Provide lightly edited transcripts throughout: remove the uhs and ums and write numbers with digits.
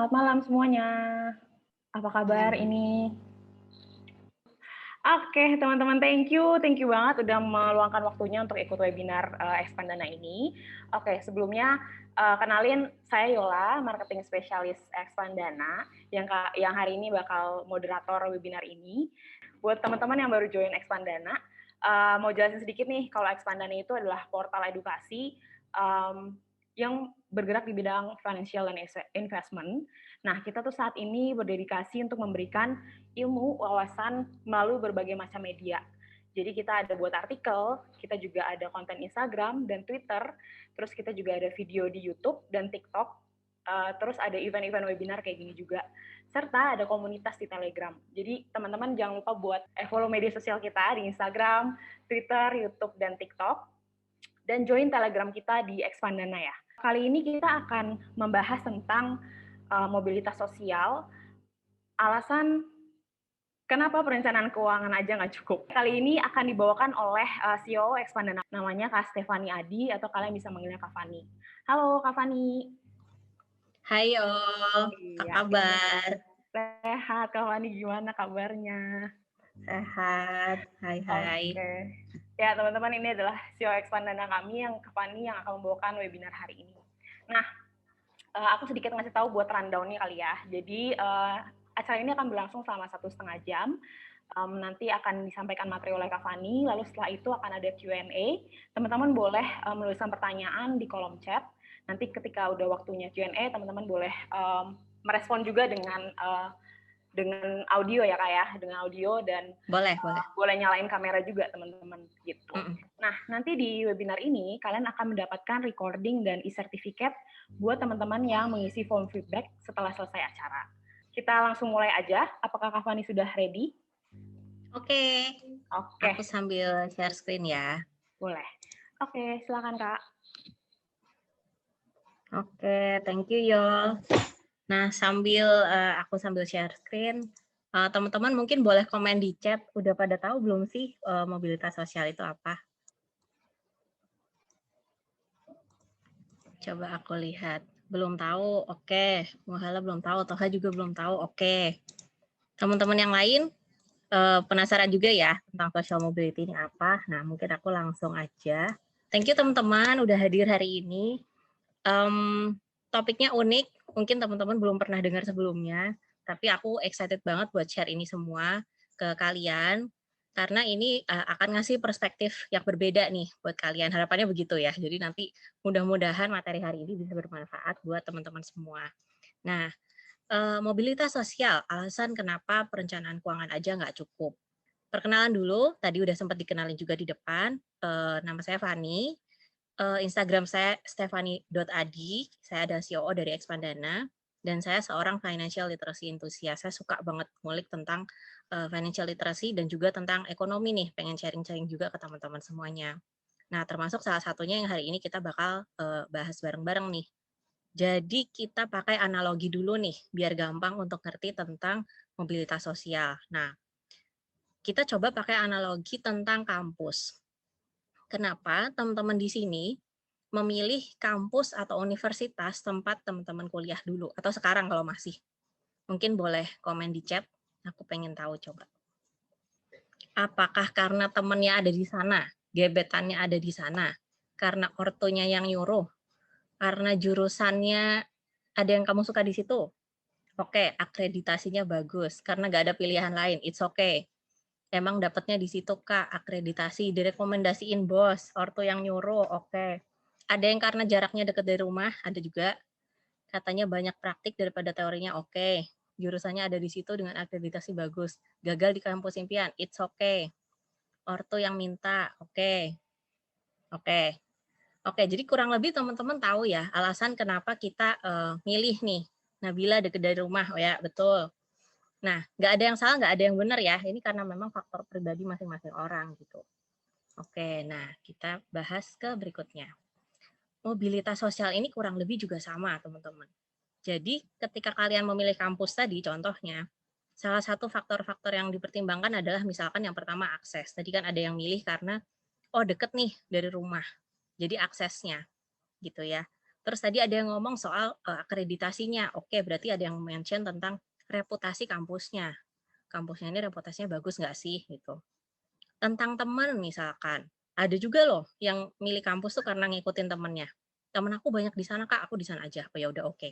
selamat malam semuanya. Apa kabar ini? Oke, teman-teman, thank you banget udah meluangkan waktunya untuk ikut webinar Expandana ini. Oke, sebelumnya kenalin saya Yola, marketing spesialis Expandana yang hari ini bakal moderator webinar ini. Buat teman-teman yang baru join Expandana, mau jelasin sedikit nih, kalau Expandana itu adalah portal edukasi yang bergerak di bidang financial dan investment. Nah, kita tuh saat ini berdedikasi untuk memberikan ilmu, wawasan melalui berbagai macam media. Jadi kita ada buat artikel, kita juga ada konten Instagram dan Twitter, terus kita juga ada video di YouTube dan TikTok, terus ada event-event webinar kayak gini juga, serta ada komunitas di Telegram. Jadi teman-teman jangan lupa buat follow media sosial kita di Instagram, Twitter, YouTube, dan TikTok, dan join Telegram kita di Expandana ya. Kali ini kita akan membahas tentang mobilitas sosial, alasan kenapa perencanaan keuangan aja nggak cukup. Kali ini akan dibawakan oleh CEO Expandana, namanya Kak Stefani Adi, atau kalian bisa manggilnya Kak Fani. Halo Kak Fani. Hai apa kabar? Sehat, Kak Fani gimana kabarnya? Sehat, hai. Oke. Ya teman-teman, ini adalah CEO Expandana kami yang Kak Fani yang akan membawakan webinar hari ini. Nah, aku sedikit ngasih tahu buat rundown-nya kali ya. Jadi acara ini akan berlangsung selama 1,5 jam. Nanti akan disampaikan materi oleh Kak Fani, lalu setelah itu akan ada Q&A. Teman-teman boleh menuliskan pertanyaan di kolom chat. Nanti ketika udah waktunya Q&A, teman-teman boleh merespon juga dengan audio ya Kak ya, dengan audio, dan boleh nyalain kamera juga teman-teman gitu. Nah, nanti di webinar ini kalian akan mendapatkan recording dan e-certificate buat teman-teman yang mengisi form feedback setelah selesai acara. Kita langsung mulai aja. Apakah Kak Fani sudah ready? Oke. Aku sambil share screen ya. Boleh. Oke, silakan Kak. Oke, thank you Yol. Nah, aku sambil share screen, teman-teman mungkin boleh komen di chat, udah pada tahu belum sih mobilitas sosial itu apa? Coba aku lihat. Belum tahu, oke. Muhala belum tahu, Toha juga belum tahu, oke. Teman-teman yang lain penasaran juga ya tentang social mobility ini apa? Nah, mungkin aku langsung aja. Thank you teman-teman udah hadir hari ini. Topiknya unik, mungkin teman-teman belum pernah dengar sebelumnya, tapi aku excited banget buat share ini semua ke kalian, karena ini akan ngasih perspektif yang berbeda nih buat kalian. Harapannya begitu ya. Jadi nanti mudah-mudahan materi hari ini bisa bermanfaat buat teman-teman semua. Nah, mobilitas sosial, alasan kenapa perencanaan keuangan aja nggak cukup. Perkenalan dulu, tadi udah sempat dikenalin juga di depan, nama saya Fani, Instagram saya stefani.adi, saya adalah CEO dari Expandana, dan saya seorang financial literacy enthusiast. Saya suka banget ngulik tentang financial literacy dan juga tentang ekonomi nih, pengen sharing-sharing juga ke teman-teman semuanya. Nah, termasuk salah satunya yang hari ini kita bakal bahas bareng-bareng nih. Jadi kita pakai analogi dulu nih, biar gampang untuk ngerti tentang mobilitas sosial. Nah, kita coba pakai analogi tentang kampus. Kenapa teman-teman di sini memilih kampus atau universitas tempat teman-teman kuliah dulu, atau sekarang kalau masih? Mungkin boleh komen di chat, aku pengen tahu coba. Apakah karena temennya ada di sana, gebetannya ada di sana, karena ortunya yang nyuruh, karena jurusannya ada yang kamu suka di situ? Oke, akreditasinya bagus, karena nggak ada pilihan lain, it's okay. Emang dapatnya di situ Kak, akreditasi, direkomendasiin bos, ortu yang nyuruh, oke. Ada yang karena jaraknya dekat dari rumah, ada juga. Katanya banyak praktik daripada teorinya, oke. Jurusannya ada di situ dengan akreditasi bagus. Gagal di kampus impian, it's okay. Ortu yang minta, oke. Oke, jadi kurang lebih teman-teman tahu ya alasan kenapa kita milih nih Nabila dekat dari rumah, oh ya betul. Nah, nggak ada yang salah, nggak ada yang benar ya. Ini karena memang faktor pribadi masing-masing orang gitu. Oke, nah kita bahas ke berikutnya. Mobilitas sosial ini kurang lebih juga sama, teman-teman. Jadi, ketika kalian memilih kampus tadi, contohnya, salah satu faktor-faktor yang dipertimbangkan adalah misalkan yang pertama akses. Tadi kan ada yang milih karena, oh deket nih dari rumah, jadi aksesnya gitu ya. Terus tadi ada yang ngomong soal akreditasinya. Oke, berarti ada yang mention tentang reputasi kampusnya. Kampusnya ini reputasinya bagus nggak sih gitu. Tentang teman misalkan, ada juga loh yang milih kampus tuh karena ngikutin temennya. Temen aku banyak di sana Kak, aku di sana aja. Oh ya udah oke.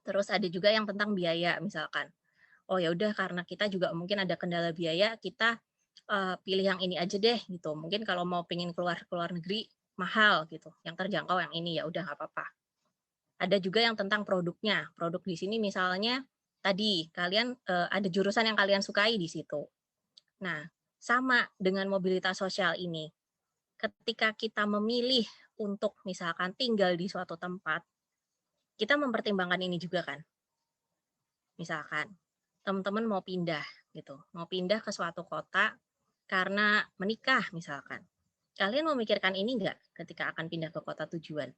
Terus ada juga yang tentang biaya misalkan. Oh ya udah karena kita juga mungkin ada kendala biaya, kita pilih yang ini aja deh gitu. Mungkin kalau mau pengen keluar negeri mahal gitu. Yang terjangkau yang ini ya udah nggak apa-apa. Ada juga yang tentang produknya. Produk di sini misalnya tadi kalian ada jurusan yang kalian sukai di situ. Nah, sama dengan mobilitas sosial ini. Ketika kita memilih untuk misalkan tinggal di suatu tempat, kita mempertimbangkan ini juga kan. Misalkan teman-teman mau pindah gitu, mau pindah ke suatu kota karena menikah misalkan. Kalian memikirkan ini enggak ketika akan pindah ke kota tujuan?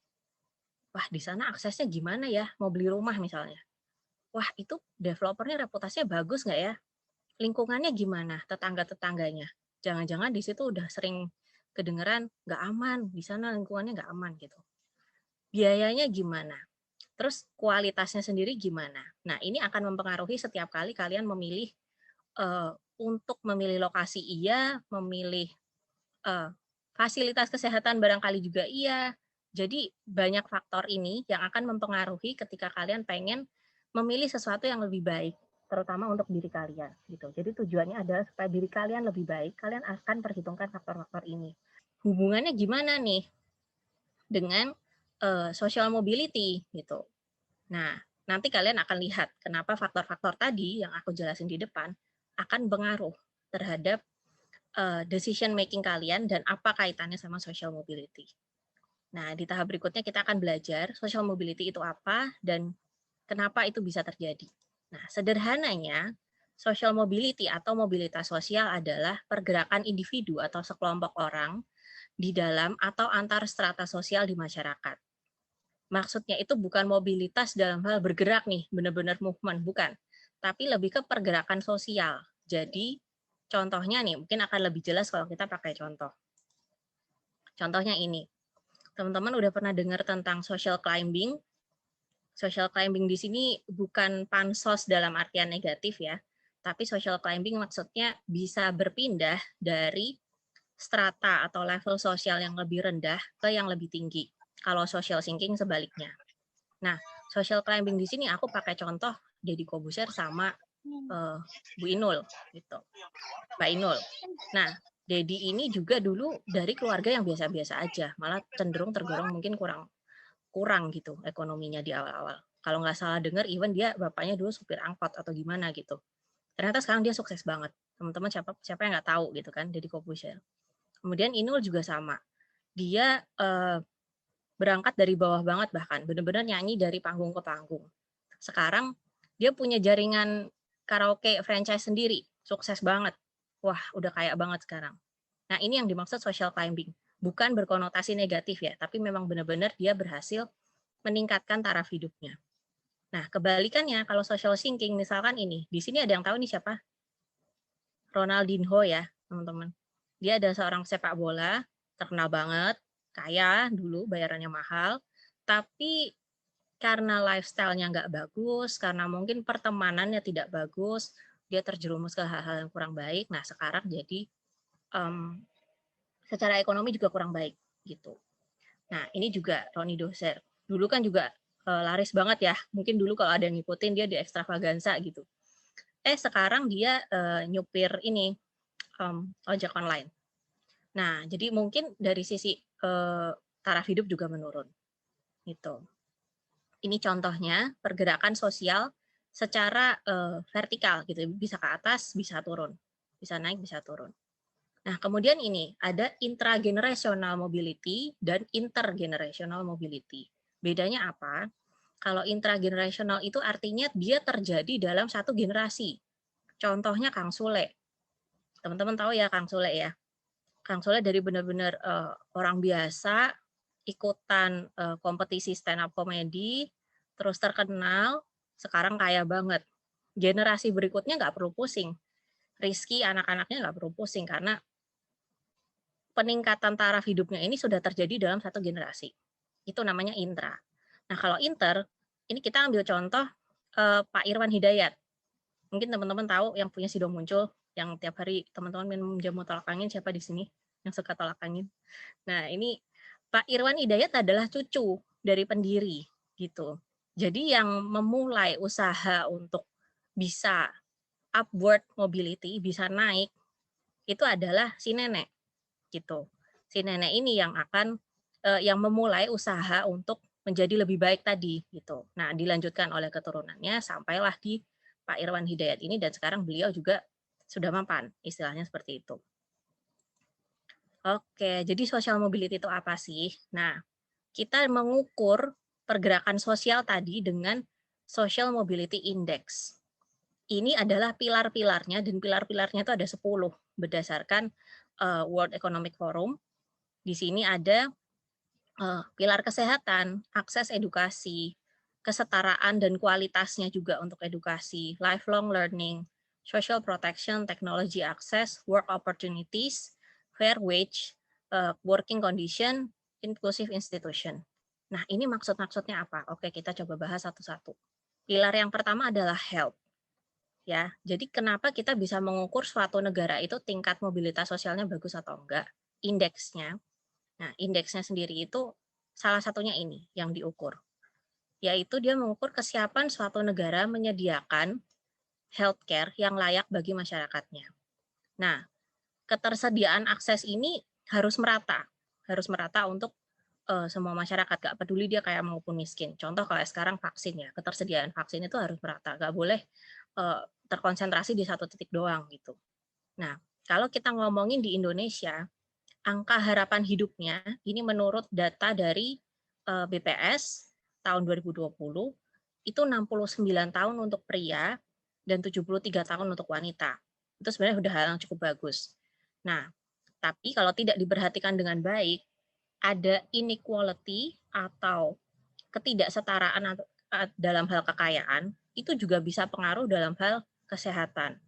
Wah, di sana aksesnya gimana ya? Mau beli rumah misalnya. Wah, itu developernya reputasinya bagus nggak ya? Lingkungannya gimana? Tetangga-tetangganya. Jangan-jangan di situ udah sering kedengeran nggak aman, di sana lingkungannya nggak aman gitu. Biayanya gimana? Terus kualitasnya sendiri gimana? Nah, ini akan mempengaruhi setiap kali kalian memilih untuk memilih lokasi iya, memilih fasilitas kesehatan barangkali juga iya. Jadi banyak faktor ini yang akan mempengaruhi ketika kalian pengen memilih sesuatu yang lebih baik, terutama untuk diri kalian gitu. Jadi tujuannya adalah supaya diri kalian lebih baik, kalian akan perhitungkan faktor-faktor ini. Hubungannya gimana nih dengan social mobility gitu. Nah, nanti kalian akan lihat kenapa faktor-faktor tadi yang aku jelasin di depan akan pengaruh terhadap decision making kalian dan apa kaitannya sama social mobility. Nah, di tahap berikutnya kita akan belajar social mobility itu apa dan kenapa itu bisa terjadi. Nah, sederhananya, social mobility atau mobilitas sosial adalah pergerakan individu atau sekelompok orang di dalam atau antar strata sosial di masyarakat. Maksudnya itu bukan mobilitas dalam hal bergerak nih, benar-benar movement, bukan. Tapi lebih ke pergerakan sosial. Jadi, contohnya nih, mungkin akan lebih jelas kalau kita pakai contoh. Contohnya ini, teman-teman udah pernah dengar tentang social climbing? Social climbing di sini bukan pansos dalam artian negatif ya, tapi social climbing maksudnya bisa berpindah dari strata atau level sosial yang lebih rendah ke yang lebih tinggi. Kalau social sinking sebaliknya. Nah, social climbing di sini aku pakai contoh Deddy Kobuser sama Bu Inul gitu. Mbak Inul. Nah, Deddy ini juga dulu dari keluarga yang biasa-biasa aja, malah cenderung tergolong mungkin kurang gitu ekonominya di awal-awal. Kalau nggak salah dengar, even dia bapaknya dulu supir angkot atau gimana gitu. Ternyata sekarang dia sukses banget. Teman-teman siapa yang nggak tahu gitu kan, Deddy Kobuser. Kemudian Inul juga sama. Dia berangkat dari bawah banget bahkan, benar-benar nyanyi dari panggung ke panggung. Sekarang dia punya jaringan karaoke franchise sendiri, sukses banget. Wah, udah kaya banget sekarang. Nah, ini yang dimaksud social climbing. Bukan berkonotasi negatif ya, tapi memang benar-benar dia berhasil meningkatkan taraf hidupnya. Nah, kebalikannya kalau social sinking misalkan ini, di sini ada yang tahu nih siapa? Ronaldinho ya, teman-teman. Dia ada seorang sepak bola, terkenal banget, kaya dulu, bayarannya mahal, tapi karena lifestyle-nya nggak bagus, karena mungkin pertemanannya tidak bagus, dia terjerumus ke hal-hal yang kurang baik. Nah, sekarang jadi secara ekonomi juga kurang baik gitu. Nah, ini juga Roni Doser. Dulu kan juga laris banget ya. Mungkin dulu kalau ada yang ngikutin dia di Extravaganza gitu. Sekarang dia nyupir ini ojek online. Nah, jadi mungkin dari sisi taraf hidup juga menurun. Gitu. Ini contohnya pergerakan sosial secara vertikal gitu, bisa ke atas, bisa turun, bisa naik, bisa turun. Nah, kemudian ini ada intragenerational mobility dan intergenerational mobility. Bedanya apa? Kalau intragenerational itu artinya dia terjadi dalam satu generasi. Contohnya Kang Sule. Teman-teman tahu ya Kang Sule ya. Kang Sule dari benar-benar orang biasa ikutan kompetisi stand up comedy, terus terkenal, sekarang kaya banget. Generasi berikutnya nggak perlu pusing. Rizky anak-anaknya nggak perlu pusing karena peningkatan taraf hidupnya ini sudah terjadi dalam satu generasi. Itu namanya intra. Nah, kalau inter, ini kita ambil contoh Pak Irwan Hidayat. Mungkin teman-teman tahu yang punya Sido Muncul, yang tiap hari teman-teman minum jamu tolak angin, siapa di sini yang suka tolak angin? Nah, ini Pak Irwan Hidayat adalah cucu dari pendiri gitu. Jadi yang memulai usaha untuk bisa upward mobility, bisa naik, itu adalah si nenek gitu. Si nenek ini yang akan yang memulai usaha untuk menjadi lebih baik tadi gitu. Nah, dilanjutkan oleh keturunannya sampailah di Pak Irwan Hidayat ini, dan sekarang beliau juga sudah mapan, istilahnya seperti itu. Oke, jadi social mobility itu apa sih? Nah, kita mengukur pergerakan sosial tadi dengan Social Mobility Index. Ini adalah pilar-pilarnya, dan pilar-pilarnya itu ada 10 berdasarkan World Economic Forum. Di sini ada pilar kesehatan, akses edukasi, kesetaraan dan kualitasnya juga untuk edukasi, lifelong learning, social protection, technology access, work opportunities, fair wage, working condition, inclusive institution. Nah, ini maksud-maksudnya apa? Oke, kita coba bahas satu-satu. Pilar yang pertama adalah health. Ya, jadi kenapa kita bisa mengukur suatu negara itu tingkat mobilitas sosialnya bagus atau enggak? Indeksnya. Nah, indeksnya sendiri itu salah satunya ini yang diukur, yaitu dia mengukur kesiapan suatu negara menyediakan healthcare yang layak bagi masyarakatnya. Nah, ketersediaan akses ini harus merata untuk semua masyarakat, gak peduli dia kaya maupun miskin. Contoh kalau sekarang vaksin ya, ketersediaan vaksin itu harus merata, gak boleh terkonsentrasi di satu titik doang gitu. Nah, kalau kita ngomongin di Indonesia, angka harapan hidupnya ini menurut data dari BPS tahun 2020 itu 69 tahun untuk pria dan 73 tahun untuk wanita. Itu sebenarnya sudah hal yang cukup bagus. Nah, tapi kalau tidak diperhatikan dengan baik, ada inequality atau ketidaksetaraan dalam hal kekayaan, itu juga bisa pengaruh dalam hal kesehatan.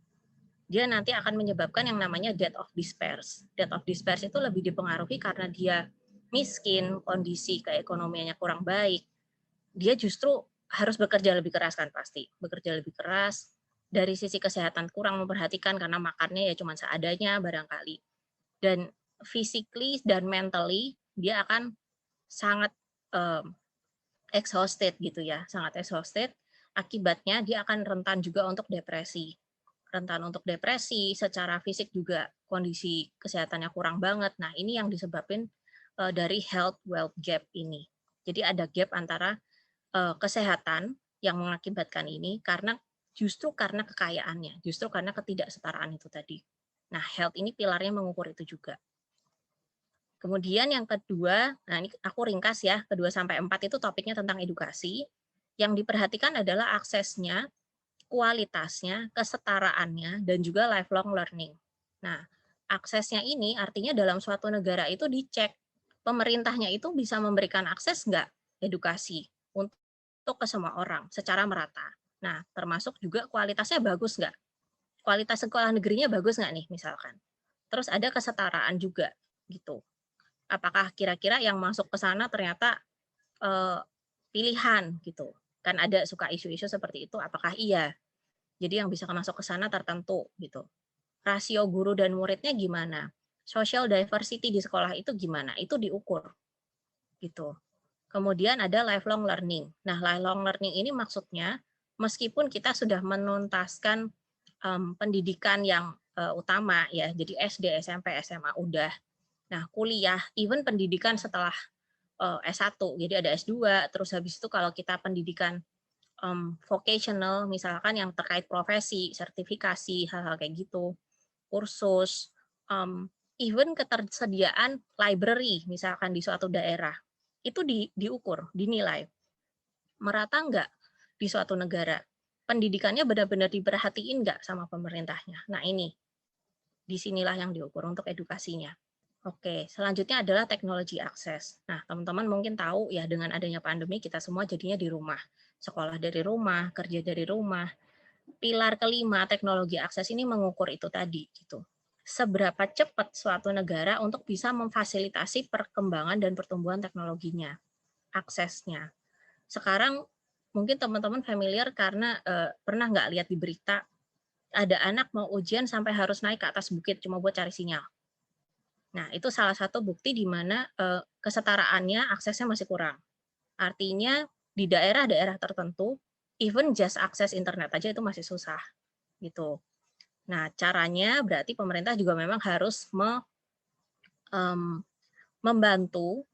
Dia nanti akan menyebabkan yang namanya death of despair. Death of despair itu lebih dipengaruhi karena dia miskin, kondisi keekonomiannya kurang baik. Dia justru harus bekerja lebih keras kan pasti. Bekerja lebih keras, dari sisi kesehatan kurang memperhatikan karena makannya ya cuma seadanya barangkali. Dan physically dan mentally dia akan sangat exhausted gitu ya, sangat exhausted. Akibatnya dia akan rentan juga untuk depresi. Rentan untuk depresi, secara fisik juga kondisi kesehatannya kurang banget. Nah, ini yang disebabkan dari health wealth gap ini. Jadi ada gap antara kesehatan yang mengakibatkan ini justru karena kekayaannya, justru karena ketidaksetaraan itu tadi. Nah, health ini pilarnya mengukur itu juga. Kemudian yang kedua, nah ini aku ringkas ya, kedua sampai 4 itu topiknya tentang edukasi. Yang diperhatikan adalah aksesnya, kualitasnya, kesetaraannya, dan juga lifelong learning. Nah, aksesnya ini artinya dalam suatu negara itu dicek, pemerintahnya itu bisa memberikan akses nggak edukasi untuk ke semua orang secara merata. Nah, termasuk juga kualitasnya bagus nggak? Kualitas sekolah negerinya bagus nggak nih misalkan. Terus ada kesetaraan juga gitu. Apakah kira-kira yang masuk ke sana ternyata pilihan gitu. Kan ada suka isu-isu seperti itu, apakah iya? Jadi yang bisa masuk ke sana tertentu gitu. Rasio guru dan muridnya gimana? Social diversity di sekolah itu gimana? Itu diukur gitu. Kemudian ada lifelong learning. Nah, lifelong learning ini maksudnya meskipun kita sudah menuntaskan pendidikan yang utama ya, jadi SD, SMP, SMA udah. Nah, kuliah, even pendidikan setelah S1, jadi ada S2, terus habis itu kalau kita pendidikan vocational, misalkan yang terkait profesi, sertifikasi, hal-hal kayak gitu, kursus, even ketersediaan library, misalkan di suatu daerah, itu diukur, dinilai. Merata nggak di suatu negara? Pendidikannya benar-benar diperhatiin nggak sama pemerintahnya? Nah ini, disinilah yang diukur untuk edukasinya. Oke, selanjutnya adalah teknologi akses. Nah, teman-teman mungkin tahu ya dengan adanya pandemi kita semua jadinya di rumah. Sekolah dari rumah, kerja dari rumah. Pilar kelima teknologi akses ini mengukur itu tadi gitu. Seberapa cepat suatu negara untuk bisa memfasilitasi perkembangan dan pertumbuhan teknologinya. aksesnya. Sekarang mungkin teman-teman familiar karena pernah nggak lihat di berita ada anak mau ujian sampai harus naik ke atas bukit cuma buat cari sinyal. Nah, itu salah satu bukti di mana kesetaraannya, aksesnya masih kurang. Artinya di daerah-daerah tertentu, even just akses internet aja itu masih susah, gitu. Nah, caranya berarti pemerintah juga memang harus membantu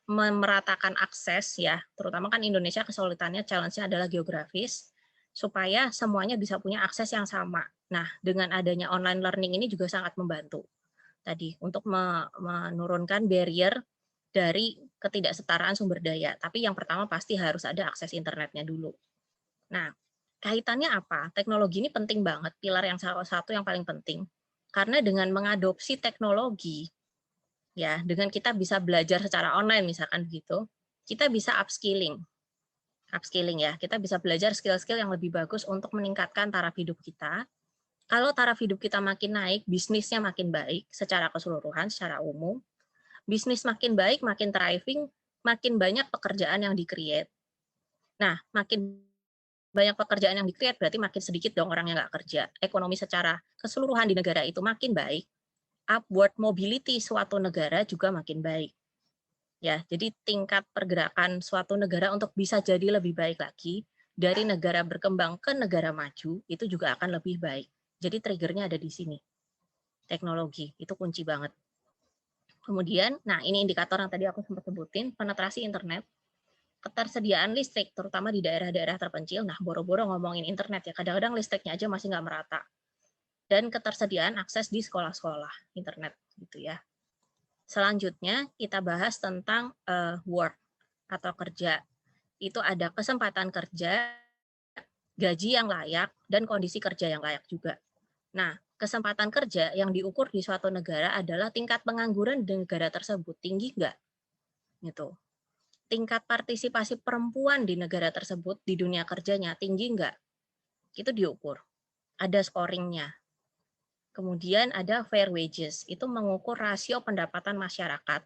memeratakan akses ya, terutama kan Indonesia kesulitannya, challenge-nya adalah geografis, supaya semuanya bisa punya akses yang sama. Nah, dengan adanya online learning ini juga sangat membantu tadi untuk menurunkan barrier dari ketidaksetaraan sumber daya. Tapi yang pertama pasti harus ada akses internetnya dulu. Nah, kaitannya apa? Teknologi ini penting banget, pilar yang salah satu yang paling penting. Karena dengan mengadopsi teknologi, ya, dengan kita bisa belajar secara online misalkan begitu, kita bisa upskilling. Upskilling ya, kita bisa belajar skill-skill yang lebih bagus untuk meningkatkan taraf hidup kita. Kalau taraf hidup kita makin naik, bisnisnya makin baik secara keseluruhan, secara umum. Bisnis makin baik, makin thriving, makin banyak pekerjaan yang di-create. Nah, makin banyak pekerjaan yang di-create berarti makin sedikit dong orang yang nggak kerja. Ekonomi secara keseluruhan di negara itu makin baik. Upward mobility suatu negara juga makin baik. Ya, jadi tingkat pergerakan suatu negara untuk bisa jadi lebih baik lagi dari negara berkembang ke negara maju itu juga akan lebih baik. Jadi triggernya ada di sini. Teknologi itu kunci banget. Kemudian, nah ini indikator yang tadi aku sempat sebutin, penetrasi internet, ketersediaan listrik, terutama di daerah-daerah terpencil. Nah, boro-boro ngomongin internet ya, kadang-kadang listriknya aja masih nggak merata. Dan ketersediaan akses di sekolah-sekolah internet gitu ya. Selanjutnya kita bahas tentang work atau kerja. Itu ada kesempatan kerja, gaji yang layak, dan kondisi kerja yang layak juga. Nah, kesempatan kerja yang diukur di suatu negara adalah tingkat pengangguran di negara tersebut tinggi nggak? Gitu. Tingkat partisipasi perempuan di negara tersebut di dunia kerjanya tinggi nggak? Itu diukur. Ada scoringnya. Kemudian ada fair wages, itu mengukur rasio pendapatan masyarakat.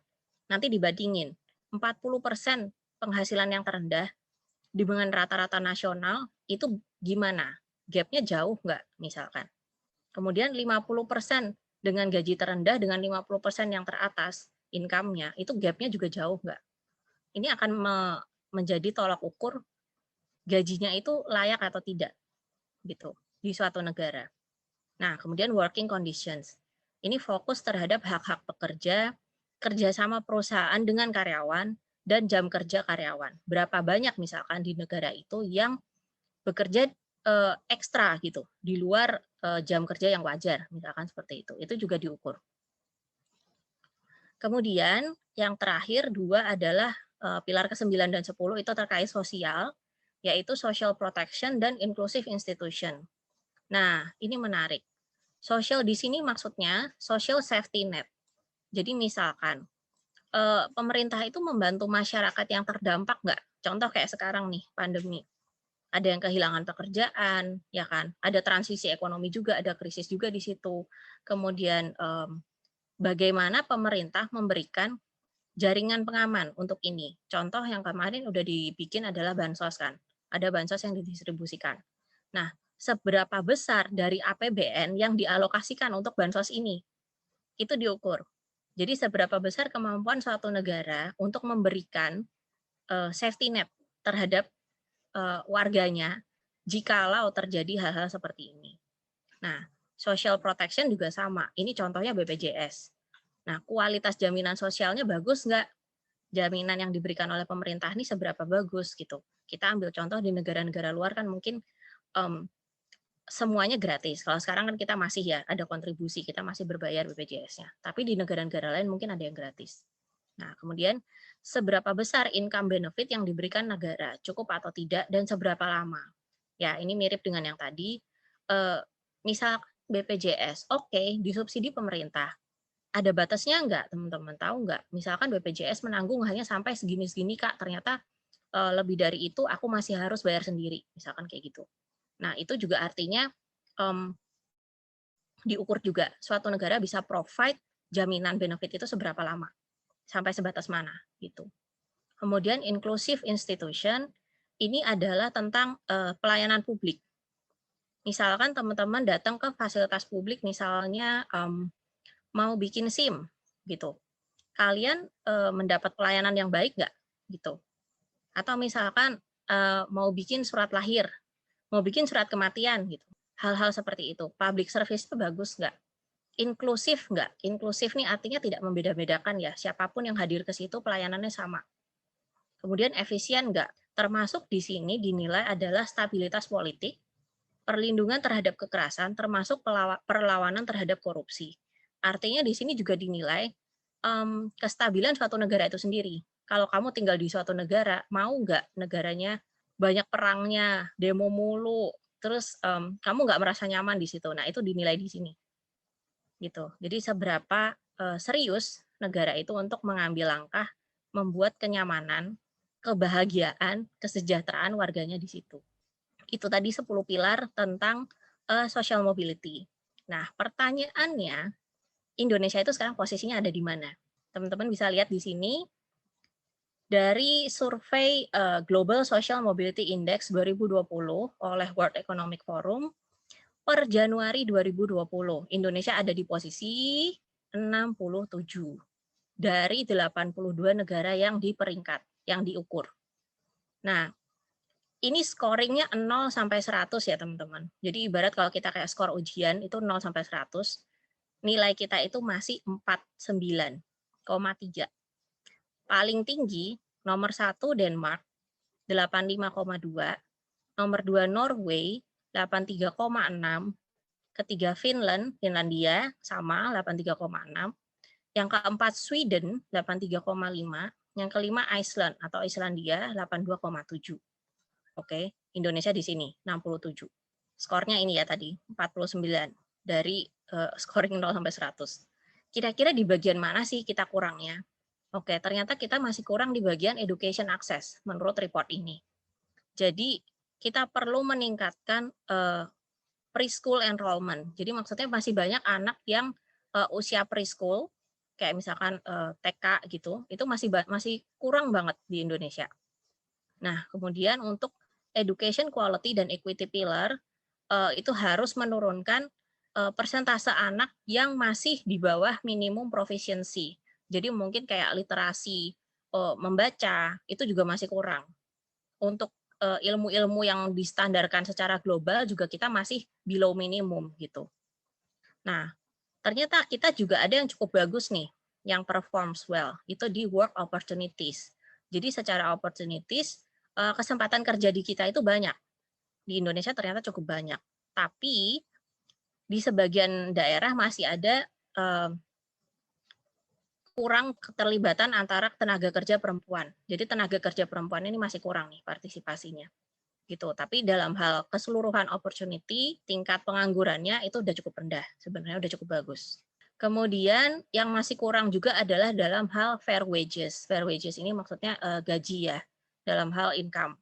Nanti dibandingin, 40% penghasilan yang terendah dengan rata-rata nasional, itu gimana? Gapnya jauh nggak misalkan? Kemudian 50% dengan gaji terendah dengan 50% yang teratas income-nya, itu gapnya juga jauh nggak? Ini akan menjadi tolak ukur gajinya itu layak atau tidak gitu di suatu negara. Nah, kemudian working conditions. Ini fokus terhadap hak-hak pekerja, kerjasama perusahaan dengan karyawan, dan jam kerja karyawan. Berapa banyak misalkan di negara itu yang bekerja ekstra gitu, di luar jam kerja yang wajar, misalkan seperti itu. Itu juga diukur. Kemudian yang terakhir dua adalah pilar ke-9 dan 10 itu terkait sosial, yaitu social protection dan inclusive institution. Nah, ini menarik. Social di sini maksudnya social safety net. Jadi misalkan pemerintah itu membantu masyarakat yang terdampak nggak? Contoh kayak sekarang nih pandemi, ada yang kehilangan pekerjaan, ya kan? Ada transisi ekonomi juga, ada krisis juga di situ. Kemudian bagaimana pemerintah memberikan jaringan pengaman untuk ini? Contoh yang kemarin udah dibikin adalah bansos kan? Ada bansos yang didistribusikan. Nah, seberapa besar dari APBN yang dialokasikan untuk bansos ini? Itu diukur. Jadi seberapa besar kemampuan suatu negara untuk memberikan safety net terhadap warganya jikalau terjadi hal-hal seperti ini. Nah, social protection juga sama. Ini contohnya BPJS. Nah, kualitas jaminan sosialnya bagus nggak? Jaminan yang diberikan oleh pemerintah ini seberapa bagus gitu. Kita ambil contoh di negara-negara luar kan mungkin semuanya gratis. Kalau sekarang kan kita masih ya ada kontribusi, kita masih berbayar BPJS-nya. Tapi di negara-negara lain mungkin ada yang gratis. Nah, kemudian seberapa besar income benefit yang diberikan negara, cukup atau tidak, dan seberapa lama. Ya, ini mirip dengan yang tadi. Misal BPJS, oke, disubsidi pemerintah. Ada batasnya nggak, teman-teman? Tahu nggak? Misalkan BPJS menanggung hanya sampai segini-segini, Kak. Ternyata lebih dari itu aku masih harus bayar sendiri. Misalkan kayak gitu. Nah, itu juga artinya diukur juga suatu negara bisa provide jaminan benefit itu seberapa lama, sampai sebatas mana gitu. Kemudian inclusive institution, ini adalah tentang pelayanan publik. Misalkan teman-teman datang ke fasilitas publik, misalnya mau bikin SIM, gitu. Kalian mendapat pelayanan yang baik nggak? Gitu. Atau misalkan mau bikin surat lahir, mau bikin surat kematian, gitu. Hal-hal seperti itu. Public service itu bagus nggak? Inklusif nggak? Inklusif nih artinya tidak membeda-bedakan ya. Siapapun yang hadir ke situ pelayanannya sama. Kemudian efisien nggak? Termasuk di sini dinilai adalah stabilitas politik, perlindungan terhadap kekerasan, termasuk perlawanan terhadap korupsi. Artinya di sini juga dinilai kestabilan suatu negara itu sendiri. Kalau kamu tinggal di suatu negara, mau nggak negaranya banyak perangnya, demo mulu, terus kamu nggak merasa nyaman di situ. Nah, itu dinilai di sini. Gitu. Jadi seberapa serius negara itu untuk mengambil langkah membuat kenyamanan, kebahagiaan, kesejahteraan warganya di situ. Itu tadi 10 pilar tentang social mobility. Nah, pertanyaannya, Indonesia itu sekarang posisinya ada di mana? Teman-teman bisa lihat di sini, dari survei Global Social Mobility Index 2020 oleh World Economic Forum, per Januari 2020, Indonesia ada di posisi 67 dari 82 negara yang diperingkat, yang diukur. Nah, ini scoringnya 0 sampai 100 ya teman-teman. Jadi ibarat kalau kita kayak skor ujian itu 0 sampai 100, nilai kita itu masih 49,3. Paling tinggi nomor 1 Denmark 85,2, nomor 2 Norway 83,6, ketiga Finlandia sama 83,6, yang keempat Sweden 83,5, yang kelima Iceland atau Islandia 82,7. Oke, Indonesia di sini 67. Skornya ini ya tadi 49 dari scoring 0 sampai 100. Kira-kira di bagian mana sih kita kurangnya? Oke, ternyata kita masih kurang di bagian education access menurut report ini. Jadi kita perlu meningkatkan preschool enrollment. Jadi maksudnya masih banyak anak yang usia preschool kayak misalkan TK gitu, itu masih kurang banget di Indonesia. Nah, kemudian untuk education quality dan equity pillar itu harus menurunkan persentase anak yang masih di bawah minimum proficiency. Jadi mungkin kayak literasi membaca itu juga masih kurang. Untuk ilmu-ilmu yang distandarkan secara global juga kita masih below minimum gitu. Nah, ternyata kita juga ada yang cukup bagus nih, yang performs well, itu di work opportunities. Jadi secara opportunities, kesempatan kerja di kita itu banyak. Di Indonesia ternyata cukup banyak. Tapi di sebagian daerah masih ada kurang keterlibatan antara tenaga kerja perempuan. Jadi tenaga kerja perempuan ini masih kurang nih partisipasinya. Gitu. Tapi dalam hal keseluruhan opportunity, tingkat penganggurannya itu udah cukup rendah. Sebenarnya udah cukup bagus. Kemudian yang masih kurang juga adalah dalam hal fair wages. Fair wages ini maksudnya gaji ya, dalam hal income.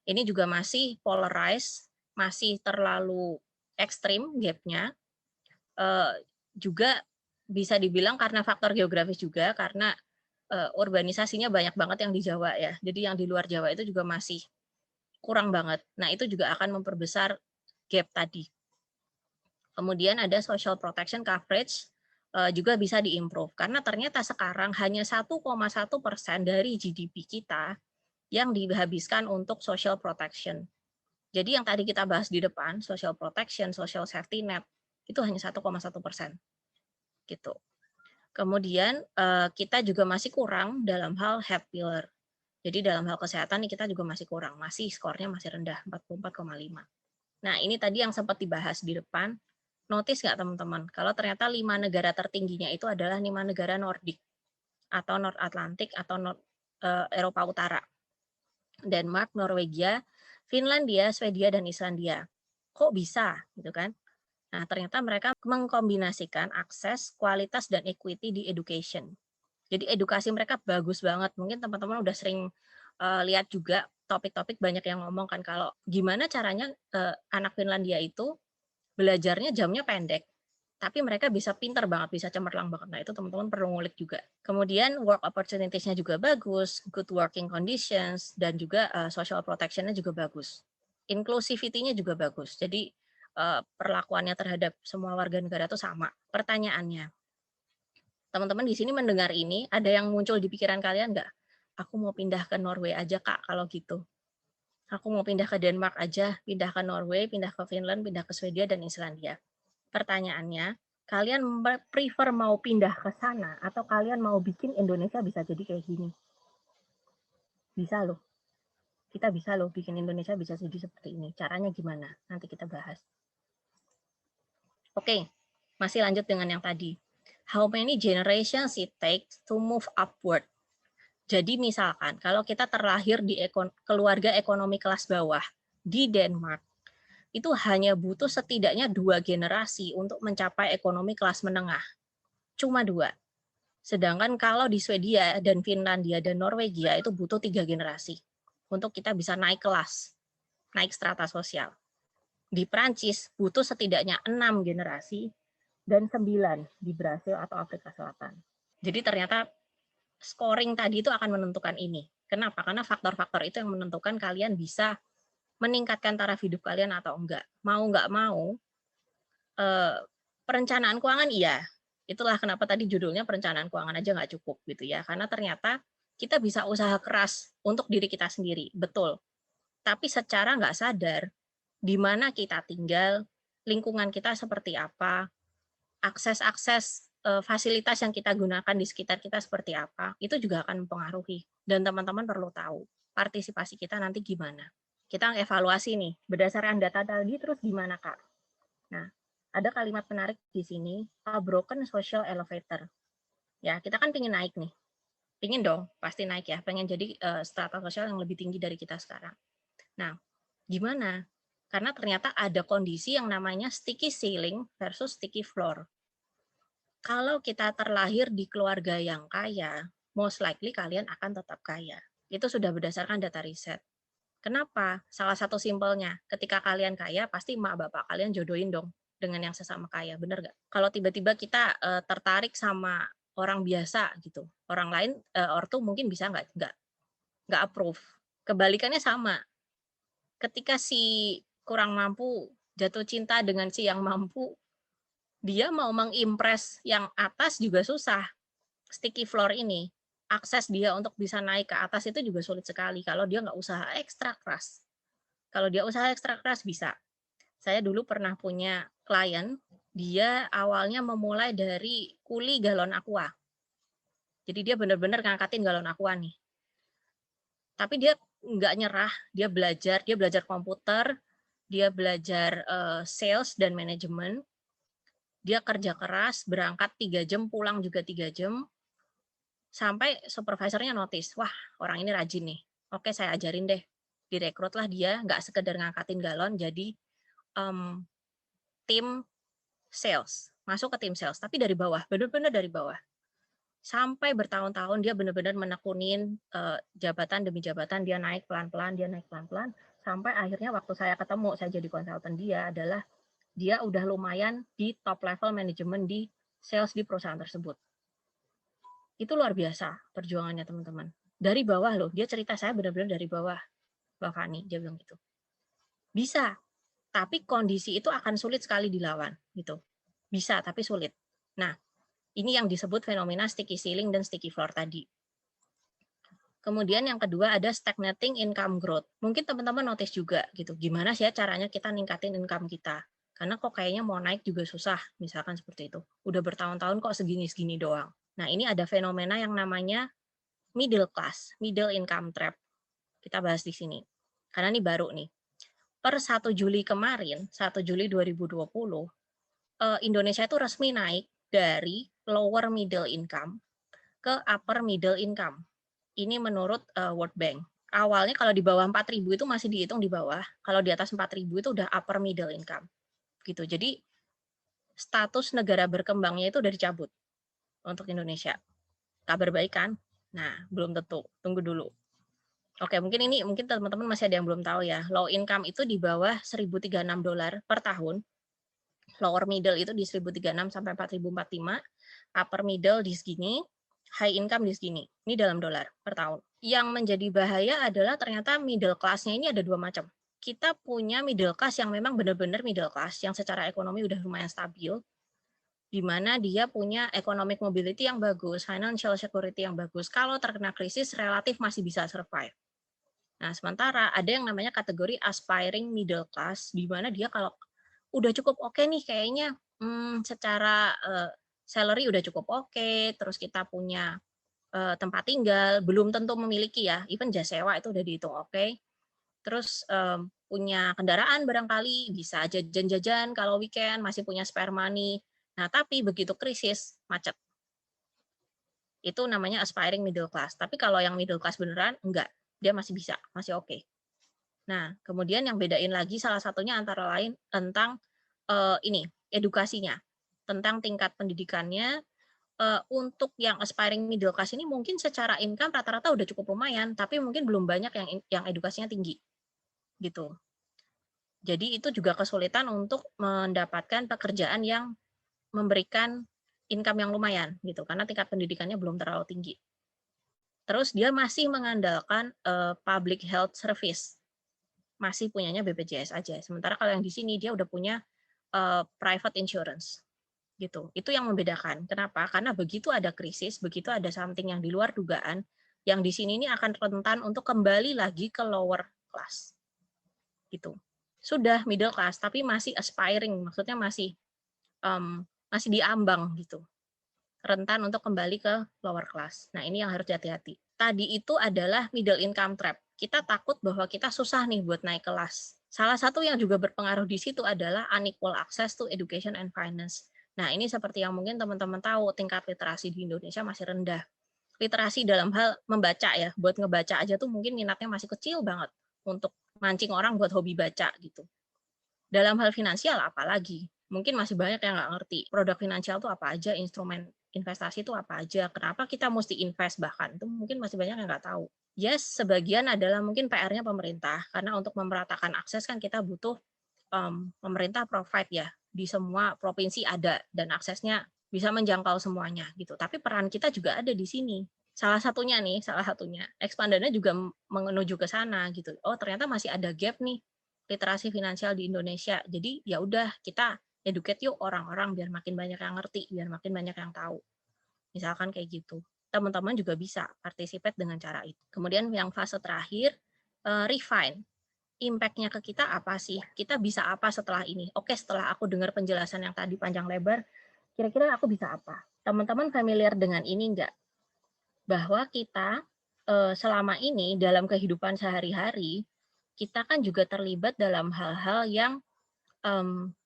Ini juga masih polarized, masih terlalu ekstrim gap-nya. Juga bisa dibilang karena faktor geografis juga, karena urbanisasinya banyak banget yang di Jawa ya. Jadi yang di luar Jawa itu juga masih kurang banget. Nah, itu juga akan memperbesar gap tadi. Kemudian ada social protection coverage juga bisa diimprove karena ternyata sekarang hanya 1,1% dari GDP kita yang dihabiskan untuk social protection. Jadi yang tadi kita bahas di depan, social protection, social safety net, itu hanya 1,1%. Gitu. Kemudian kita juga masih kurang dalam hal health pillar. Jadi dalam hal kesehatan nih kita juga masih kurang, masih skornya masih rendah, 44,5. Nah ini tadi yang sempat dibahas di depan, notice nggak teman-teman, kalau ternyata 5 negara tertingginya itu adalah 5 negara Nordik, atau North Atlantic, atau Eropa Utara. Denmark, Norwegia, Finlandia, Swedia, dan Islandia. Kok bisa? Gitu kan? Nah ternyata mereka mengkombinasikan akses, kualitas, dan equity di education. Jadi edukasi mereka bagus banget. Mungkin teman-teman udah sering lihat juga topik-topik banyak yang ngomong kan kalau gimana caranya anak Finlandia itu belajarnya jamnya pendek, tapi mereka bisa pinter banget, bisa cemerlang banget. Nah, itu teman-teman perlu ngulik juga. Kemudian work opportunities-nya juga bagus, good working conditions, dan juga social protection-nya juga bagus. Inclusivity-nya juga bagus. Jadi perlakuannya terhadap semua warga negara itu sama. Pertanyaannya, teman-teman di sini mendengar ini, ada yang muncul di pikiran kalian nggak? Aku mau pindah ke Norway aja, Kak, kalau gitu. Aku mau pindah ke Denmark aja, pindah ke Norway, pindah ke Finland, pindah ke Swedia, dan Islandia. Pertanyaannya, kalian prefer mau pindah ke sana atau kalian mau bikin Indonesia bisa jadi kayak gini? Bisa loh. Kita bisa loh bikin Indonesia bisa jadi seperti ini. Caranya gimana? Nanti kita bahas. Oke, masih lanjut dengan yang tadi. How many generations it takes to move upward? Jadi misalkan kalau kita terlahir di keluarga ekonomi kelas bawah di Denmark, itu hanya butuh setidaknya 2 generasi untuk mencapai ekonomi kelas menengah. Cuma 2. Sedangkan kalau di Swedia dan Finlandia dan Norwegia itu butuh 3 generasi untuk kita bisa naik kelas, naik strata sosial. Di Prancis butuh setidaknya 6 generasi dan 9 di Brasil atau Afrika Selatan. Jadi ternyata scoring tadi itu akan menentukan ini. Kenapa? Karena faktor-faktor itu yang menentukan kalian bisa meningkatkan taraf hidup kalian atau enggak. Mau nggak mau, perencanaan keuangan iya. Itulah kenapa tadi judulnya perencanaan keuangan aja nggak cukup gitu ya. Karena ternyata kita bisa usaha keras untuk diri kita sendiri, betul. Tapi secara nggak sadar, di mana kita tinggal, lingkungan kita seperti apa, akses-akses fasilitas yang kita gunakan di sekitar kita seperti apa, itu juga akan mempengaruhi. Dan teman-teman perlu tahu, partisipasi kita nanti gimana. Kita evaluasi nih, berdasarkan data tadi terus gimana, Kak? Nah, ada kalimat menarik di sini, a broken social elevator. Ya, kita kan pengen naik nih. Pengen dong, pasti naik ya. Pengen jadi strata sosial yang lebih tinggi dari kita sekarang. Nah, gimana? Karena ternyata ada kondisi yang namanya sticky ceiling versus sticky floor. Kalau kita terlahir di keluarga yang kaya, most likely kalian akan tetap kaya. Itu sudah berdasarkan data riset. Kenapa? Salah satu simpelnya, ketika kalian kaya, pasti emak bapak kalian jodohin dong dengan yang sesama kaya, bener nggak? Kalau tiba-tiba kita tertarik sama orang biasa gitu, orang lain ortu mungkin bisa nggak approve. Kebalikannya sama, ketika si kurang mampu jatuh cinta dengan si yang mampu, dia mau mengimpress yang atas juga susah. Sticky floor ini, akses dia untuk bisa naik ke atas itu juga sulit sekali kalau dia nggak usaha ekstra keras. Kalau dia usaha ekstra keras bisa. Saya dulu pernah punya klien, dia awalnya memulai dari kuli galon aqua. Jadi dia benar-benar ngangkatin galon aqua nih. Tapi dia nggak nyerah, dia belajar komputer, dia belajar sales dan manajemen. Dia kerja keras, berangkat 3 jam, pulang juga 3 jam, sampai supervisornya notice, wah orang ini rajin nih, oke saya ajarin deh. Direkrutlah dia, nggak sekedar ngangkatin galon, jadi tim sales, masuk ke tim sales, tapi dari bawah, benar-benar dari bawah. Sampai bertahun-tahun dia benar-benar menekunin jabatan demi jabatan, dia naik pelan-pelan, sampai akhirnya waktu saya ketemu, saya jadi konsultan dia adalah, dia udah lumayan di top level manajemen di sales di perusahaan tersebut. Itu luar biasa perjuangannya teman-teman. Dari bawah loh, dia cerita saya benar-benar dari bawah, Mbak Fani, dia bilang gitu. Bisa, tapi kondisi itu akan sulit sekali dilawan gitu. Bisa tapi sulit. Nah, ini yang disebut fenomena sticky ceiling dan sticky floor tadi. Kemudian yang kedua ada stagnating income growth. Mungkin teman-teman notice juga gitu, gimana sih ya caranya kita ningkatin income kita. Karena kok kayaknya mau naik juga susah, misalkan seperti itu. Udah bertahun-tahun kok segini-segini doang. Nah, ini ada fenomena yang namanya middle class, middle income trap. Kita bahas di sini. Karena ini baru nih. Per 1 Juli kemarin, 1 Juli 2020, Indonesia itu resmi naik dari lower middle income ke upper middle income. Ini menurut World Bank. Awalnya kalau di bawah 4.000 itu masih dihitung di bawah, kalau di atas 4.000 itu udah upper middle income. Gitu. Jadi status negara berkembangnya itu udah dicabut untuk Indonesia. Kabar baik kan? Nah, belum tentu. Tunggu dulu. Oke, mungkin teman-teman masih ada yang belum tahu ya. Low income itu di bawah $1.036 per tahun. Lower middle itu di 1.036 sampai 4.045, upper middle di segini, high income di segini. Ini dalam dolar per tahun. Yang menjadi bahaya adalah ternyata middle class-nya ini ada dua macam. Kita punya middle class yang memang benar-benar middle class, yang secara ekonomi udah lumayan stabil, di mana dia punya economic mobility yang bagus, financial security yang bagus. Kalau terkena krisis, relatif masih bisa survive. Nah, sementara ada yang namanya kategori aspiring middle class, di mana dia kalau udah cukup oke nih kayaknya secara salary udah cukup oke, terus kita punya tempat tinggal, belum tentu memiliki ya, even jasa sewa itu udah dihitung oke. Terus punya kendaraan barangkali, bisa jajan-jajan kalau weekend, masih punya spare money. Nah, tapi begitu krisis, macet. Itu namanya aspiring middle class. Tapi kalau yang middle class beneran, enggak. Dia masih bisa, masih oke. Nah, kemudian yang bedain lagi salah satunya antara lain tentang ini, edukasinya. Tentang tingkat pendidikannya, untuk yang aspiring middle class ini mungkin secara income rata-rata udah cukup lumayan, tapi mungkin belum banyak yang edukasinya tinggi. Gitu. Jadi itu juga kesulitan untuk mendapatkan pekerjaan yang memberikan income yang lumayan gitu karena tingkat pendidikannya belum terlalu tinggi. Terus dia masih mengandalkan public health service. Masih punyanya BPJS aja. Sementara kalau yang di sini dia udah punya private insurance. Gitu. Itu yang membedakan. Kenapa? Karena begitu ada krisis, begitu ada something yang di luar dugaan, yang di sini ini akan rentan untuk kembali lagi ke lower class. Gitu. Sudah middle class tapi masih aspiring, maksudnya masih diambang gitu, rentan untuk kembali ke lower class. Nah, ini yang harus hati-hati. Tadi itu adalah middle income trap. Kita takut bahwa kita susah nih buat naik kelas. Salah satu yang juga berpengaruh di situ adalah unequal access to education and finance. Nah, ini seperti yang mungkin teman-teman tahu, tingkat literasi di Indonesia masih rendah. Literasi dalam hal membaca ya, buat ngebaca aja tuh mungkin minatnya masih kecil banget untuk mancing orang buat hobi baca gitu. Dalam hal finansial apalagi, mungkin masih banyak yang nggak ngerti produk finansial itu apa aja, instrumen investasi itu apa aja, kenapa kita mesti invest bahkan, itu mungkin masih banyak yang nggak tahu. Yes, sebagian adalah mungkin PR-nya pemerintah, karena untuk memeratakan akses kan kita butuh pemerintah provide ya, di semua provinsi ada, dan aksesnya bisa menjangkau semuanya gitu. Tapi peran kita juga ada di sini. Salah satunya, Expandana juga menuju ke sana gitu. Oh, ternyata masih ada gap nih literasi finansial di Indonesia. Jadi ya udah kita educate yuk orang-orang biar makin banyak yang ngerti, biar makin banyak yang tahu. Misalkan kayak gitu. Teman-teman juga bisa participate dengan cara itu. Kemudian yang fase terakhir, refine. Impact-nya ke kita apa sih? Kita bisa apa setelah ini? Oke, setelah aku dengar penjelasan yang tadi panjang lebar, kira-kira aku bisa apa? Teman-teman familiar dengan ini enggak? Bahwa kita selama ini dalam kehidupan sehari-hari, kita kan juga terlibat dalam hal-hal yang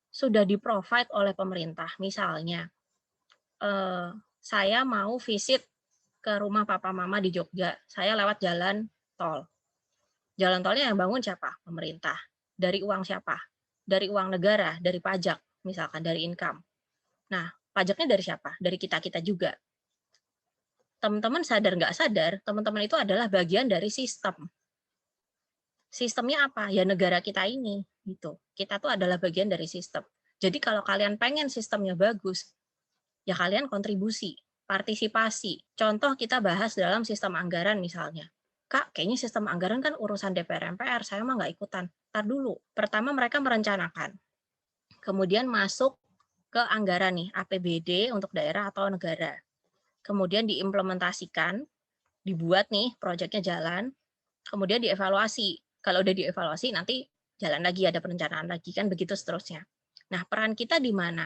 sudah di-provide oleh pemerintah. Misalnya, saya mau visit ke rumah papa mama di Jogja, saya lewat jalan tol. Jalan tolnya yang bangun siapa? Pemerintah. Dari uang siapa? Dari uang negara, dari pajak, misalkan dari income. Nah, pajaknya dari siapa? Dari kita-kita juga. Teman-teman sadar nggak sadar, teman-teman itu adalah bagian dari sistem. Sistemnya apa? Ya negara kita ini. Gitu. Kita tuh adalah bagian dari sistem. Jadi kalau kalian pengen sistemnya bagus, ya kalian kontribusi, partisipasi. Contoh kita bahas dalam sistem anggaran misalnya. Kak, kayaknya sistem anggaran kan urusan DPR MPR, saya mah nggak ikutan. Ntar dulu, pertama mereka merencanakan, kemudian masuk ke anggaran nih, APBD untuk daerah atau negara. Kemudian diimplementasikan, dibuat nih proyeknya jalan, kemudian dievaluasi. Kalau udah dievaluasi nanti jalan lagi, ada perencanaan lagi, kan begitu seterusnya. Nah, peran kita di mana?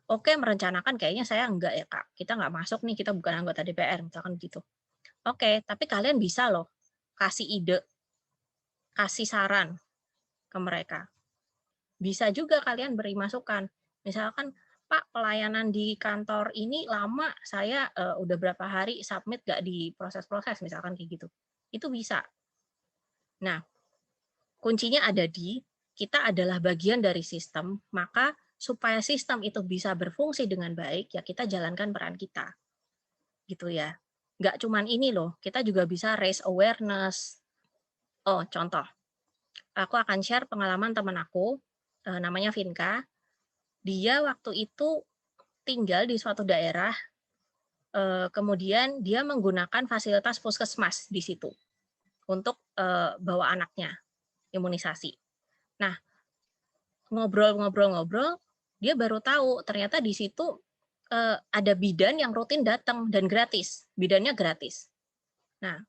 Oke, merencanakan kayaknya saya enggak ya, Kak. Kita nggak masuk nih, kita bukan anggota DPR, misalkan gitu. Oke, tapi kalian bisa loh kasih ide, kasih saran ke mereka. Bisa juga kalian beri masukan. Misalkan, Pak, pelayanan di kantor ini lama, saya udah berapa hari submit nggak di proses-proses, misalkan kayak gitu. Itu bisa. Nah, kuncinya ada di kita adalah bagian dari sistem, maka supaya sistem itu bisa berfungsi dengan baik, ya kita jalankan peran kita. Gitu ya. Nggak cuman ini loh, kita juga bisa raise awareness. Oh, contoh. Aku akan share pengalaman teman aku, namanya Vinka. Dia waktu itu tinggal di suatu daerah, kemudian dia menggunakan fasilitas puskesmas di situ untuk bawa anaknya imunisasi. Nah, ngobrol-ngobrol, dia baru tahu ternyata di situ ada bidan yang rutin datang dan gratis, bidannya gratis. Nah,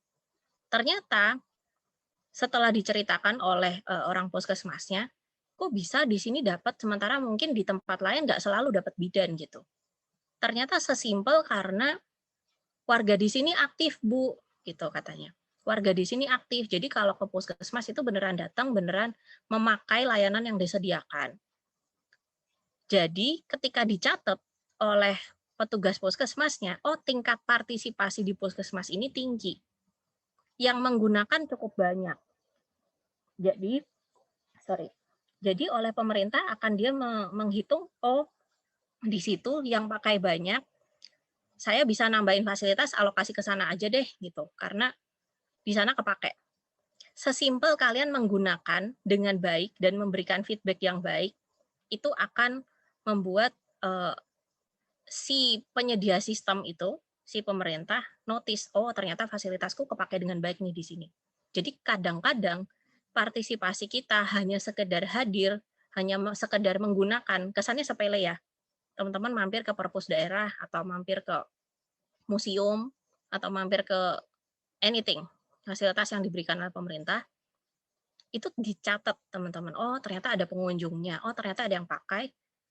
ternyata setelah diceritakan oleh orang puskesmasnya, kok bisa di sini dapat sementara mungkin di tempat lain nggak selalu dapat bidan gitu. Ternyata sesimpel karena warga di sini aktif, Bu, gitu katanya. Warga di sini aktif, jadi kalau ke puskesmas itu beneran datang, beneran memakai layanan yang disediakan. Jadi ketika dicatat oleh petugas puskesmasnya, oh tingkat partisipasi di puskesmas ini tinggi, yang menggunakan cukup banyak. Jadi oleh pemerintah akan dia menghitung, oh di situ yang pakai banyak, saya bisa nambahin fasilitas, alokasi ke sana aja deh gitu, karena di sana kepake. Sesimpel kalian menggunakan dengan baik dan memberikan feedback yang baik, itu akan membuat si penyedia sistem itu, si pemerintah, notice, oh ternyata fasilitasku kepake dengan baik nih di sini. Jadi kadang-kadang partisipasi kita hanya sekedar hadir, hanya sekedar menggunakan, kesannya sepele ya. Teman-teman mampir ke perpus daerah, atau mampir ke museum, atau mampir ke anything, fasilitas yang diberikan oleh pemerintah, itu dicatat teman-teman. Oh ternyata ada pengunjungnya, oh ternyata ada yang pakai,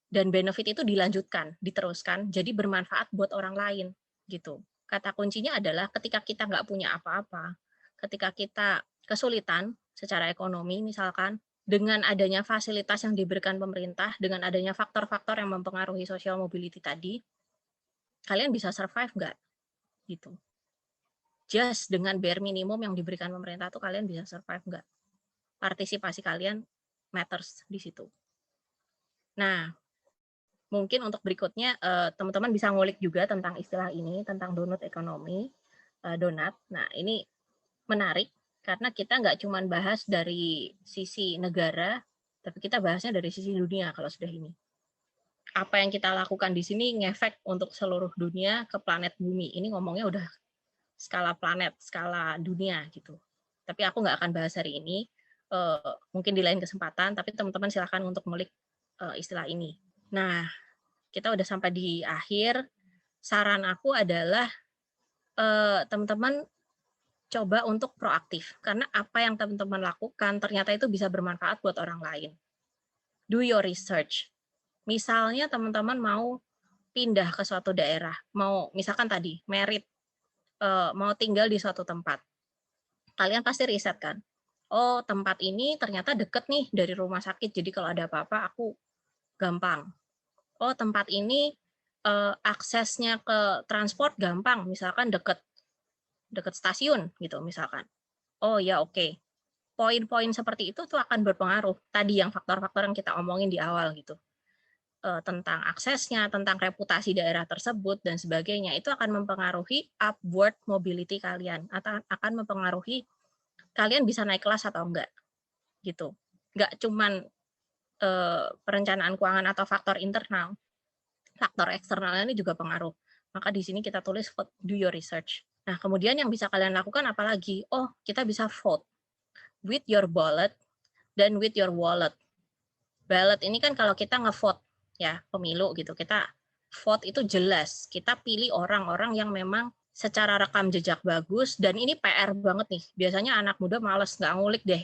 dan benefit itu dilanjutkan, diteruskan, jadi bermanfaat buat orang lain gitu. Kata kuncinya adalah ketika kita nggak punya apa-apa, ketika kita kesulitan secara ekonomi misalkan, dengan adanya fasilitas yang diberikan pemerintah, dengan adanya faktor-faktor yang mempengaruhi social mobility tadi, kalian bisa survive nggak? Gitu. Just dengan bare minimum yang diberikan pemerintah tuh kalian bisa survive nggak? Partisipasi kalian matters di situ. Nah, mungkin untuk berikutnya teman-teman bisa ngulik juga tentang istilah ini, tentang donut ekonomi, donat. Nah, ini menarik karena kita nggak cuma bahas dari sisi negara, tapi kita bahasnya dari sisi dunia kalau sudah ini. Apa yang kita lakukan di sini ngefek untuk seluruh dunia ke planet bumi. Ini ngomongnya udah skala planet, skala dunia gitu. Tapi aku nggak akan bahas hari ini, mungkin di lain kesempatan, tapi teman-teman silakan untuk ngulik istilah ini. Nah, kita udah sampai di akhir. Saran aku adalah teman-teman coba untuk proaktif, karena apa yang teman-teman lakukan ternyata itu bisa bermanfaat buat orang lain. Do your research. Misalnya teman-teman mau pindah ke suatu daerah, mau misalkan tadi merit, mau tinggal di suatu tempat. Kalian pasti riset kan? Oh, tempat ini ternyata deket nih dari rumah sakit, jadi kalau ada apa-apa aku gampang. Oh, tempat ini aksesnya ke transport gampang, misalkan deket stasiun gitu misalkan. Oh ya oke. Poin-poin seperti itu tuh akan berpengaruh. Tadi yang faktor-faktor yang kita omongin di awal gitu. Tentang aksesnya, tentang reputasi daerah tersebut dan sebagainya, itu akan mempengaruhi upward mobility kalian, atau akan mempengaruhi kalian bisa naik kelas atau enggak gitu. Enggak cuman perencanaan keuangan atau faktor internal, faktor eksternalnya ini juga pengaruh. Maka di sini kita tulis do your research. Nah, kemudian yang bisa kalian lakukan apalagi? Oh, kita bisa vote with your ballot dan with your wallet. Ballot ini kan kalau kita ngevote ya, pemilu gitu. Kita vote itu jelas. Kita pilih orang-orang yang memang secara rekam jejak bagus, dan ini PR banget nih. Biasanya anak muda males, nggak ngulik deh.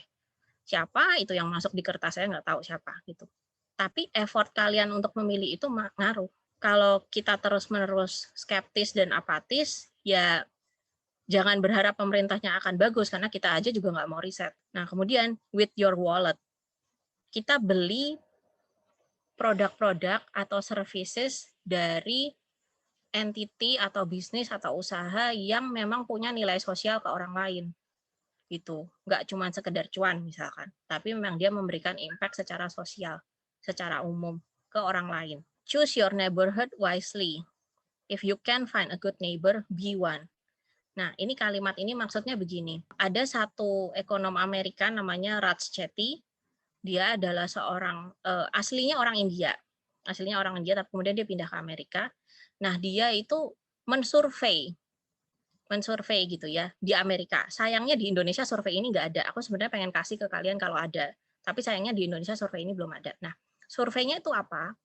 Siapa itu yang masuk di kertas, saya nggak tahu siapa gitu. Tapi effort kalian untuk memilih itu ngaruh. Kalau kita terus-menerus skeptis dan apatis, ya jangan berharap pemerintahnya akan bagus, karena kita aja juga nggak mau riset. Nah, kemudian with your wallet, kita beli produk-produk atau services dari entity atau bisnis atau usaha yang memang punya nilai sosial ke orang lain. Gitu. Nggak cuma sekedar cuan misalkan, tapi memang dia memberikan impact secara sosial, secara umum ke orang lain. Choose your neighborhood wisely. If you can find a good neighbor, be one. Nah, ini kalimat ini maksudnya begini. Ada satu ekonom Amerika namanya Raj Chetty. Dia adalah seorang aslinya orang India. aslinya orang India, tapi kemudian dia pindah ke Amerika. Nah, dia itu mensurvei gitu ya di Amerika. Sayangnya di Indonesia survei ini nggak ada. Aku sebenarnya pengen kasih ke kalian kalau ada, tapi sayangnya di Indonesia survei ini belum ada. Nah, surveinya itu apa?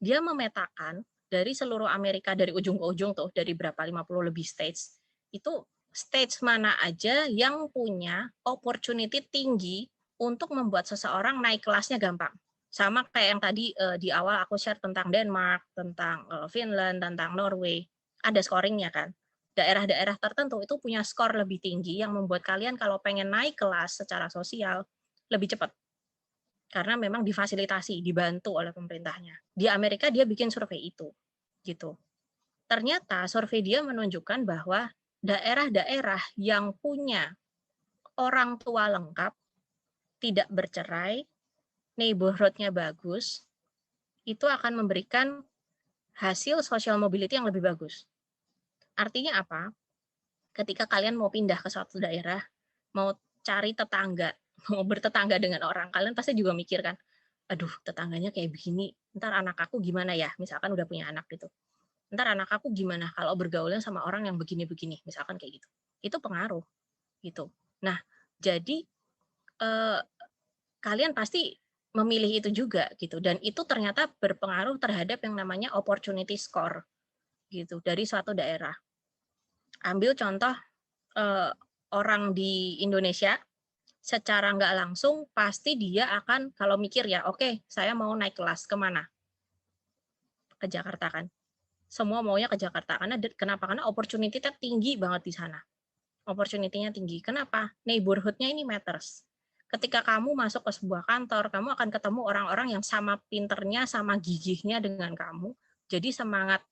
Dia memetakan dari seluruh Amerika, dari ujung ke ujung tuh, dari berapa 50 lebih states, itu states mana aja yang punya opportunity tinggi untuk membuat seseorang naik kelasnya gampang. Sama kayak yang tadi di awal aku share tentang Denmark, tentang Finland, tentang Norway, ada scoringnya kan. Daerah-daerah tertentu itu punya skor lebih tinggi yang membuat kalian kalau pengen naik kelas secara sosial lebih cepat. Karena memang difasilitasi, dibantu oleh pemerintahnya. Di Amerika dia bikin survei itu, gitu. Ternyata survei dia menunjukkan bahwa daerah-daerah yang punya orang tua lengkap, tidak bercerai, neighborhood-nya bagus, itu akan memberikan hasil social mobility yang lebih bagus. Artinya apa? Ketika kalian mau pindah ke suatu daerah, mau cari tetangga, mau bertetangga dengan orang, kalian pasti juga mikir kan, aduh tetangganya kayak begini, ntar anak aku gimana ya, misalkan udah punya anak gitu. Ntar anak aku gimana kalau bergaulnya sama orang yang begini-begini, misalkan kayak gitu. Itu pengaruh gitu. Nah, jadi kalian pasti memilih itu juga gitu, dan itu ternyata berpengaruh terhadap yang namanya opportunity score gitu dari suatu daerah. Ambil contoh orang di Indonesia, secara nggak langsung pasti dia akan kalau mikir ya, oke, saya mau naik kelas kemana? Ke Jakarta kan. Semua maunya ke Jakarta karena kenapa? Karena opportunity-nya tinggi banget di sana. Opportunity-nya tinggi. Kenapa? Neighborhood-nya ini matters. Ketika kamu masuk ke sebuah kantor, kamu akan ketemu orang-orang yang sama pinternya, sama gigihnya dengan kamu. Jadi semangat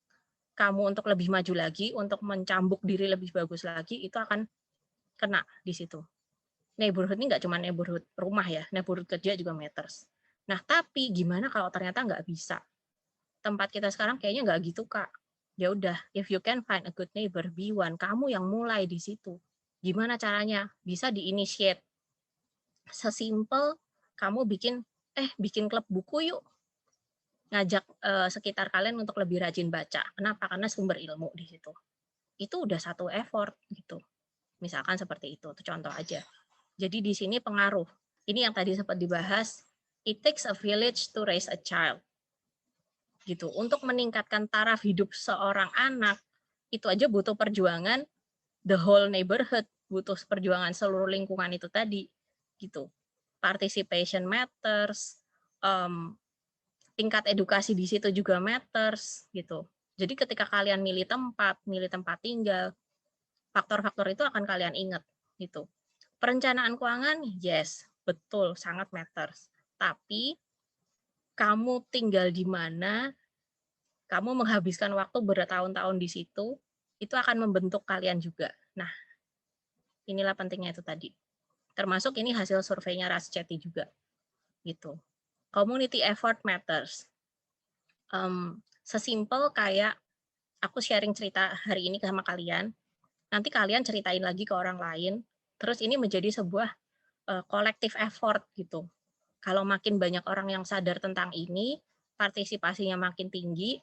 kamu untuk lebih maju lagi, untuk mencambuk diri lebih bagus lagi, itu akan kena di situ. Neighborhood ini nggak cuma neighborhood rumah ya, neighborhood kerja juga matters. Nah, tapi gimana kalau ternyata nggak bisa? Tempat kita sekarang kayaknya nggak gitu, Kak. Ya udah, if you can find a good neighbor, be one. Kamu yang mulai di situ. Gimana caranya? Bisa di-initiate. Sesimpel kamu bikin klub buku yuk. Ngajak sekitar kalian untuk lebih rajin baca. Kenapa? Karena sumber ilmu di situ. Itu udah satu effort gitu. Misalkan seperti itu contoh aja. Jadi di sini pengaruh. Ini yang tadi sempat dibahas, it takes a village to raise a child. Gitu. Untuk meningkatkan taraf hidup seorang anak, itu aja butuh perjuangan the whole neighborhood, butuh perjuangan seluruh lingkungan itu tadi. Gitu. Participation matters, tingkat edukasi di situ juga matters gitu. Jadi ketika kalian milih tempat tinggal, faktor-faktor itu akan kalian ingat gitu. Perencanaan keuangan, yes, betul, sangat matters. Tapi kamu tinggal di mana, kamu menghabiskan waktu bertahun-tahun di situ, itu akan membentuk kalian juga. Nah, inilah pentingnya itu tadi. Termasuk ini hasil surveinya Rascheti juga. Gitu. Community effort matters. Sesimpel kayak aku sharing cerita hari ini sama kalian, nanti kalian ceritain lagi ke orang lain, terus ini menjadi sebuah collective effort gitu. Kalau makin banyak orang yang sadar tentang ini, partisipasinya makin tinggi,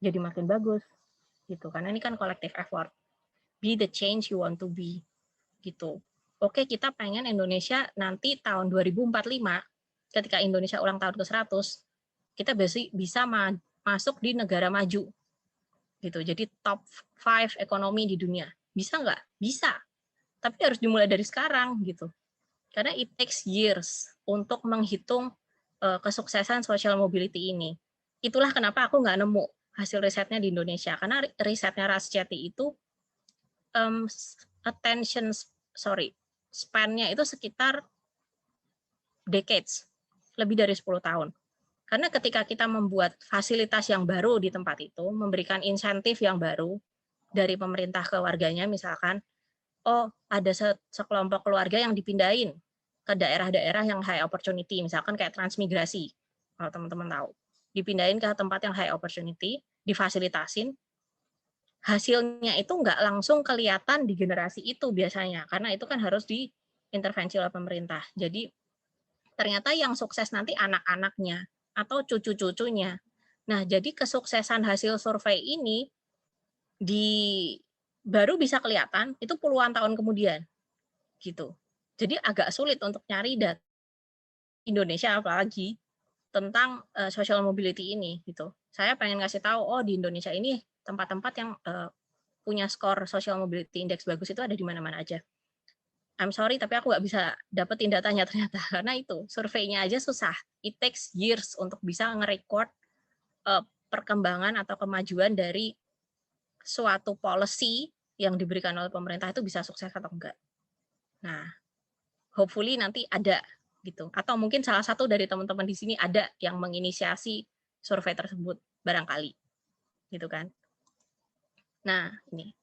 jadi makin bagus gitu. Karena ini kan collective effort. Be the change you want to be gitu. Oke, kita pengen Indonesia nanti tahun 2045, ketika Indonesia ulang tahun ke-100, kita bisa masuk di negara maju gitu. Jadi top 5 ekonomi di dunia. Bisa nggak? Bisa. Tapi harus dimulai dari sekarang gitu. Karena it takes years untuk menghitung kesuksesan social mobility ini. Itulah kenapa aku nggak nemu hasil risetnya di Indonesia. Karena risetnya Rascheti itu span-nya itu sekitar decades, lebih dari 10 tahun. Karena ketika kita membuat fasilitas yang baru di tempat itu, memberikan insentif yang baru dari pemerintah ke warganya misalkan, oh ada sekelompok keluarga yang dipindahin ke daerah-daerah yang high opportunity, misalkan kayak transmigrasi, kalau teman-teman tahu. Dipindahin ke tempat yang high opportunity, difasilitasin, hasilnya itu nggak langsung kelihatan di generasi itu biasanya, karena itu kan harus diintervensi oleh pemerintah. Jadi ternyata yang sukses nanti anak-anaknya atau cucu-cucunya. Nah, jadi kesuksesan hasil survei ini baru bisa kelihatan itu puluhan tahun kemudian gitu. Jadi agak sulit untuk nyari data Indonesia apalagi tentang social mobility ini gitu. Saya pengen ngasih tahu, oh di Indonesia ini tempat-tempat yang punya skor social mobility index bagus itu ada di mana-mana aja. I'm sorry, tapi aku nggak bisa dapetin datanya ternyata. Karena itu, surveinya aja susah. It takes years untuk bisa nge-record perkembangan atau kemajuan dari suatu policy yang diberikan oleh pemerintah itu bisa sukses atau enggak. Nah, hopefully nanti ada gitu. Atau mungkin salah satu dari teman-teman di sini ada yang menginisiasi survei tersebut barangkali. Gitu kan. Nah, ini.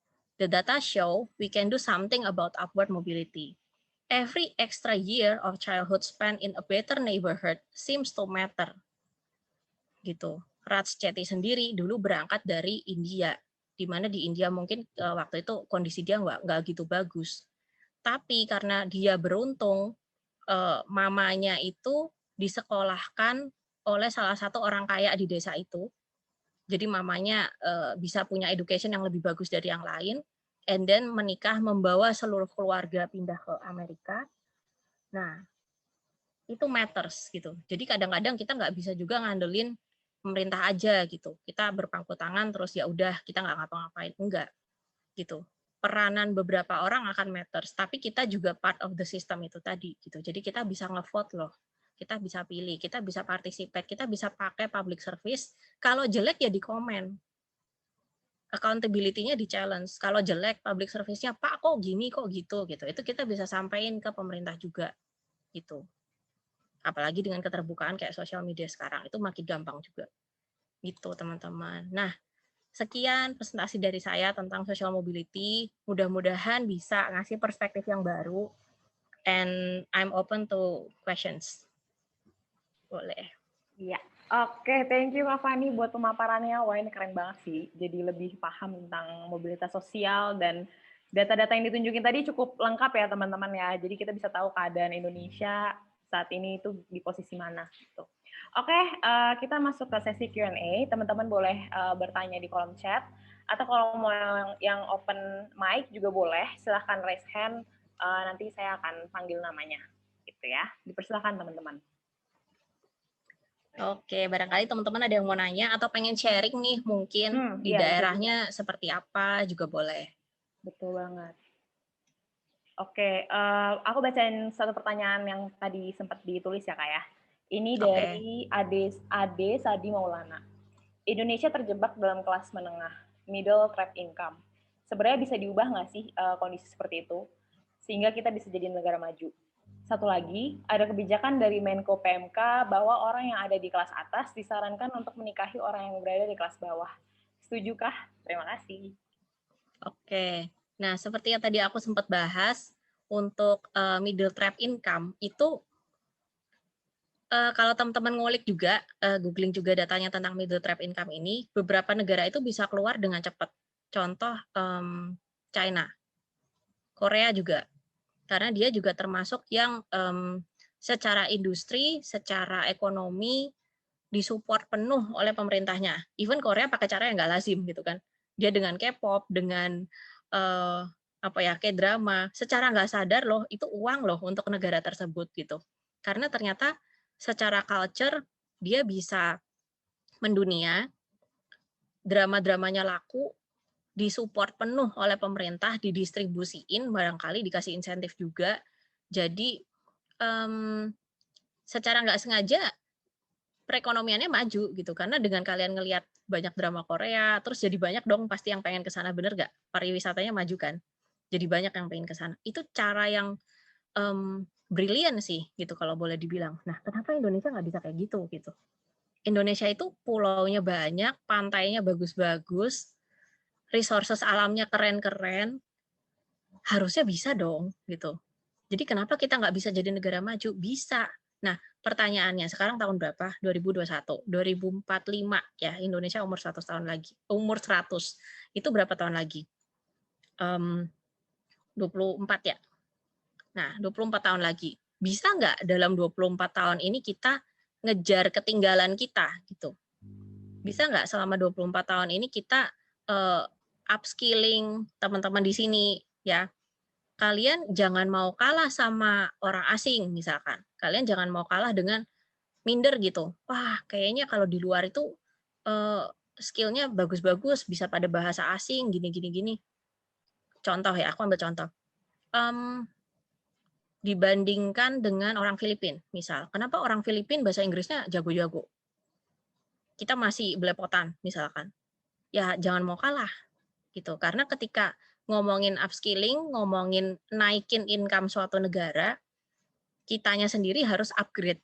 The data show we can do something about upward mobility. Every extra year of childhood spent in a better neighborhood seems to matter. Gitu. Raj Chetty sendiri dulu berangkat dari India, di mana di India mungkin waktu itu kondisi dia nggak gitu bagus. Tapi karena dia beruntung, mamanya itu disekolahkan oleh salah satu orang kaya di desa itu. Jadi mamanya bisa punya education yang lebih bagus dari yang lain, and then menikah membawa seluruh keluarga pindah ke Amerika. Nah, itu matters gitu. Jadi kadang-kadang kita nggak bisa juga ngandelin pemerintah aja gitu. Kita berpangku tangan terus ya udah kita nggak ngapa-ngapain, enggak gitu. Peranan beberapa orang akan matters, tapi kita juga part of the system itu tadi gitu. Jadi kita bisa ngevote loh. Kita bisa pilih, kita bisa participate, kita bisa pakai public service. Kalau jelek ya di komen. Accountability-nya di challenge. Kalau jelek public service-nya, Pak kok gini, kok gitu gitu. Itu kita bisa sampaikan ke pemerintah juga gitu. Apalagi dengan keterbukaan kayak sosial media sekarang, itu makin gampang juga. Gitu, teman-teman. Nah, sekian presentasi dari saya tentang social mobility. Mudah-mudahan bisa ngasih perspektif yang baru. And I'm open to questions. Boleh. Iya. Oke, thank you Kak Fani buat pemaparannya. Wah, ini keren banget sih. Jadi lebih paham tentang mobilitas sosial dan data-data yang ditunjukin tadi cukup lengkap ya teman-teman ya. Jadi kita bisa tahu keadaan Indonesia saat ini itu di posisi mana gitu. Oke, kita masuk ke sesi Q&A. Teman-teman boleh bertanya di kolom chat atau kalau mau yang open mic juga boleh. Silahkan raise hand. Nanti saya akan panggil namanya. Gitu ya. Dipersilahkan teman-teman. Oke, barangkali teman-teman ada yang mau nanya atau pengen sharing nih mungkin di Iya, daerahnya seperti apa juga boleh. betul banget. Oke, aku bacain satu pertanyaan yang tadi sempat ditulis ya Kak ya. Ini dari Ade Sadi Maulana. Indonesia terjebak dalam kelas menengah, middle trap income. Sebenarnya bisa diubah nggak sih kondisi seperti itu? Sehingga kita bisa jadi negara maju. Satu lagi, ada kebijakan dari Menko PMK bahwa orang yang ada di kelas atas disarankan untuk menikahi orang yang berada di kelas bawah. Setujukah? Terima kasih. Oke, nah seperti yang tadi aku sempat bahas, untuk middle trap income itu kalau teman-teman ngulik juga, googling juga datanya tentang middle trap income ini, beberapa negara itu bisa keluar dengan cepat. Contoh China, Korea juga, karena dia juga termasuk yang secara industri, secara ekonomi disupport penuh oleh pemerintahnya. Even Korea pakai cara yang nggak lazim gitu kan. Dia dengan K-pop, dengan K-drama, secara nggak sadar loh itu uang loh untuk negara tersebut gitu. Karena ternyata secara culture dia bisa mendunia, drama-dramanya laku, disupport penuh oleh pemerintah, didistribusiin, barangkali dikasih insentif juga. Jadi secara nggak sengaja perekonomiannya maju gitu, karena dengan kalian ngelihat banyak drama Korea, terus jadi banyak dong pasti yang pengen ke sana, bener nggak? Pariwisatanya maju kan, jadi banyak yang pengen ke sana. Itu cara yang brilian sih gitu kalau boleh dibilang. Nah, kenapa Indonesia nggak bisa kayak gitu gitu? Indonesia itu pulaunya banyak, pantainya bagus-bagus, resources alamnya keren-keren, harusnya bisa dong gitu. Jadi kenapa kita nggak bisa jadi negara maju? Bisa. Nah, pertanyaannya sekarang tahun berapa? 2021, 2045 ya, Indonesia umur 100 tahun lagi. Umur 100. Itu berapa tahun lagi? 24 ya. Nah, 24 tahun lagi. Bisa nggak dalam 24 tahun ini kita ngejar ketinggalan kita gitu? bisa nggak selama 24 tahun ini kita upskilling teman-teman di sini ya. Kalian jangan mau kalah sama orang asing misalkan. Kalian jangan mau kalah dengan minder gitu. Wah, kayaknya kalau di luar itu skill-nya bagus-bagus, bisa pada bahasa asing gini. Contoh ya, aku ambil contoh. Dibandingkan dengan orang Filipina, misal. Kenapa orang Filipina bahasa Inggrisnya jago-jago? Kita masih belepotan, misalkan. Ya, jangan mau kalah, gitu. Karena ketika ngomongin upskilling, ngomongin naikin income suatu negara, kitanya sendiri harus upgrade.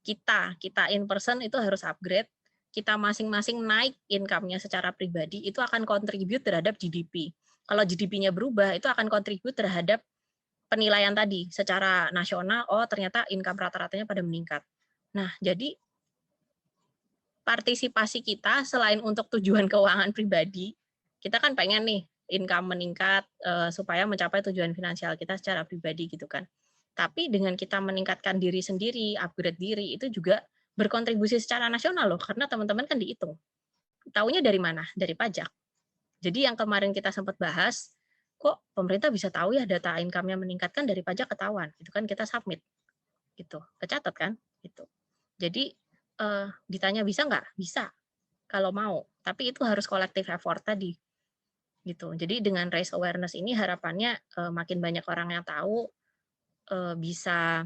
Kita in person itu harus upgrade. Kita masing-masing naik income-nya secara pribadi, itu akan contribute terhadap GDP. Kalau GDP-nya berubah, itu akan contribute terhadap penilaian tadi secara nasional, oh ternyata income rata-ratanya pada meningkat. Nah, jadi partisipasi kita selain untuk tujuan keuangan pribadi, kita kan pengen nih income meningkat supaya mencapai tujuan finansial kita secara pribadi gitu kan. Tapi dengan kita meningkatkan diri sendiri, upgrade diri, itu juga berkontribusi secara nasional loh, karena teman-teman kan dihitung. Taunya dari mana? Dari pajak. Jadi yang kemarin kita sempat bahas, kok pemerintah bisa tahu ya data income-nya meningkatkan dari pajak ketahuan, itu kan kita submit, gitu, kecatat kan, gitu. Jadi ditanya bisa nggak? Bisa, kalau mau, tapi itu harus collective effort tadi, gitu. Jadi dengan raise awareness ini harapannya makin banyak orang yang tahu, bisa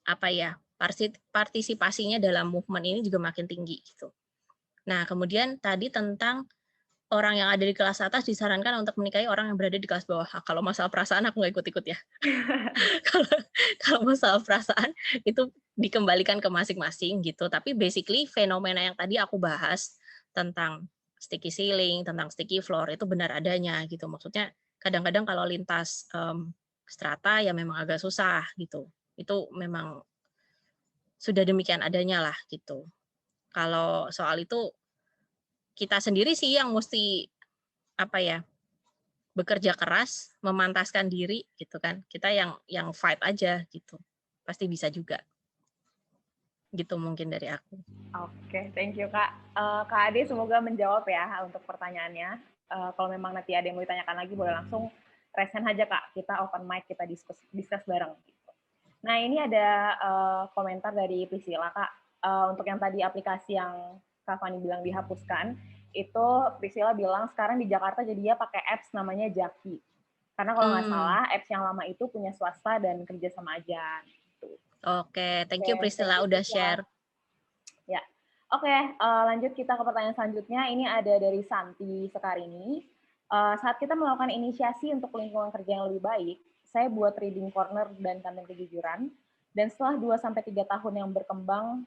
apa ya, partisipasinya dalam movement ini juga makin tinggi gitu. Nah, kemudian tadi tentang orang yang ada di kelas atas disarankan untuk menikahi orang yang berada di kelas bawah. Kalau masalah perasaan aku nggak ikut-ikut ya. kalau masalah perasaan itu dikembalikan ke masing-masing gitu. Tapi basically fenomena yang tadi aku bahas tentang sticky ceiling, tentang sticky floor itu benar adanya gitu. Maksudnya kadang-kadang kalau lintas strata ya memang agak susah gitu. Itu memang sudah demikian adanya lah gitu. Kalau soal itu kita sendiri sih yang mesti apa ya, bekerja keras, memantaskan diri gitu kan. Kita yang fight aja gitu. Pasti bisa juga. Gitu mungkin dari aku. Oke, thank you Kak. Kak Ade semoga menjawab ya untuk pertanyaannya. Kalau memang nanti ada yang mau ditanyakan lagi boleh langsung raise hand aja Kak. Kita open mic, kita discuss bareng. Nah ini ada komentar dari Priscilla Kak. Untuk yang tadi aplikasi yang Kak Fani bilang dihapuskan, itu Priscilla bilang sekarang di Jakarta jadinya pakai apps namanya Jaki. Karena kalau nggak salah, apps yang lama itu punya swasta dan kerja sama aja. Gitu. Oke, thank you Priscilla udah share. Ya, oke. Lanjut kita ke pertanyaan selanjutnya. Ini ada dari Santi Sekarini. Saat kita melakukan inisiasi untuk lingkungan kerja yang lebih baik, saya buat reading corner dan kantin kejujuran. Dan setelah 2-3 tahun yang berkembang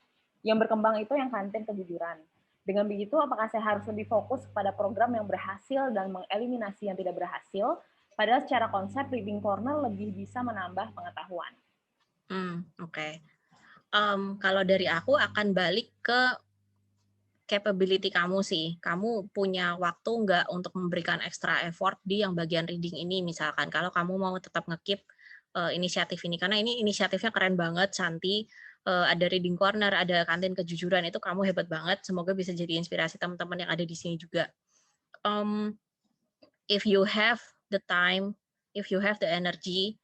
itu yang kantin kejujuran. Dengan begitu, apakah saya harus lebih fokus kepada program yang berhasil dan mengeliminasi yang tidak berhasil? Padahal secara konsep reading corner lebih bisa menambah pengetahuan. Oke. Kalau dari aku akan balik ke capability kamu sih. Kamu punya waktu nggak untuk memberikan extra effort di yang bagian reading ini misalkan. Kalau kamu mau tetap nge-keep inisiatif ini. Karena ini inisiatifnya keren banget, Santi. Ada reading corner, ada kantin kejujuran, itu kamu hebat banget. Semoga bisa jadi inspirasi teman-teman yang ada di sini juga. If you have the time, if you have the energy,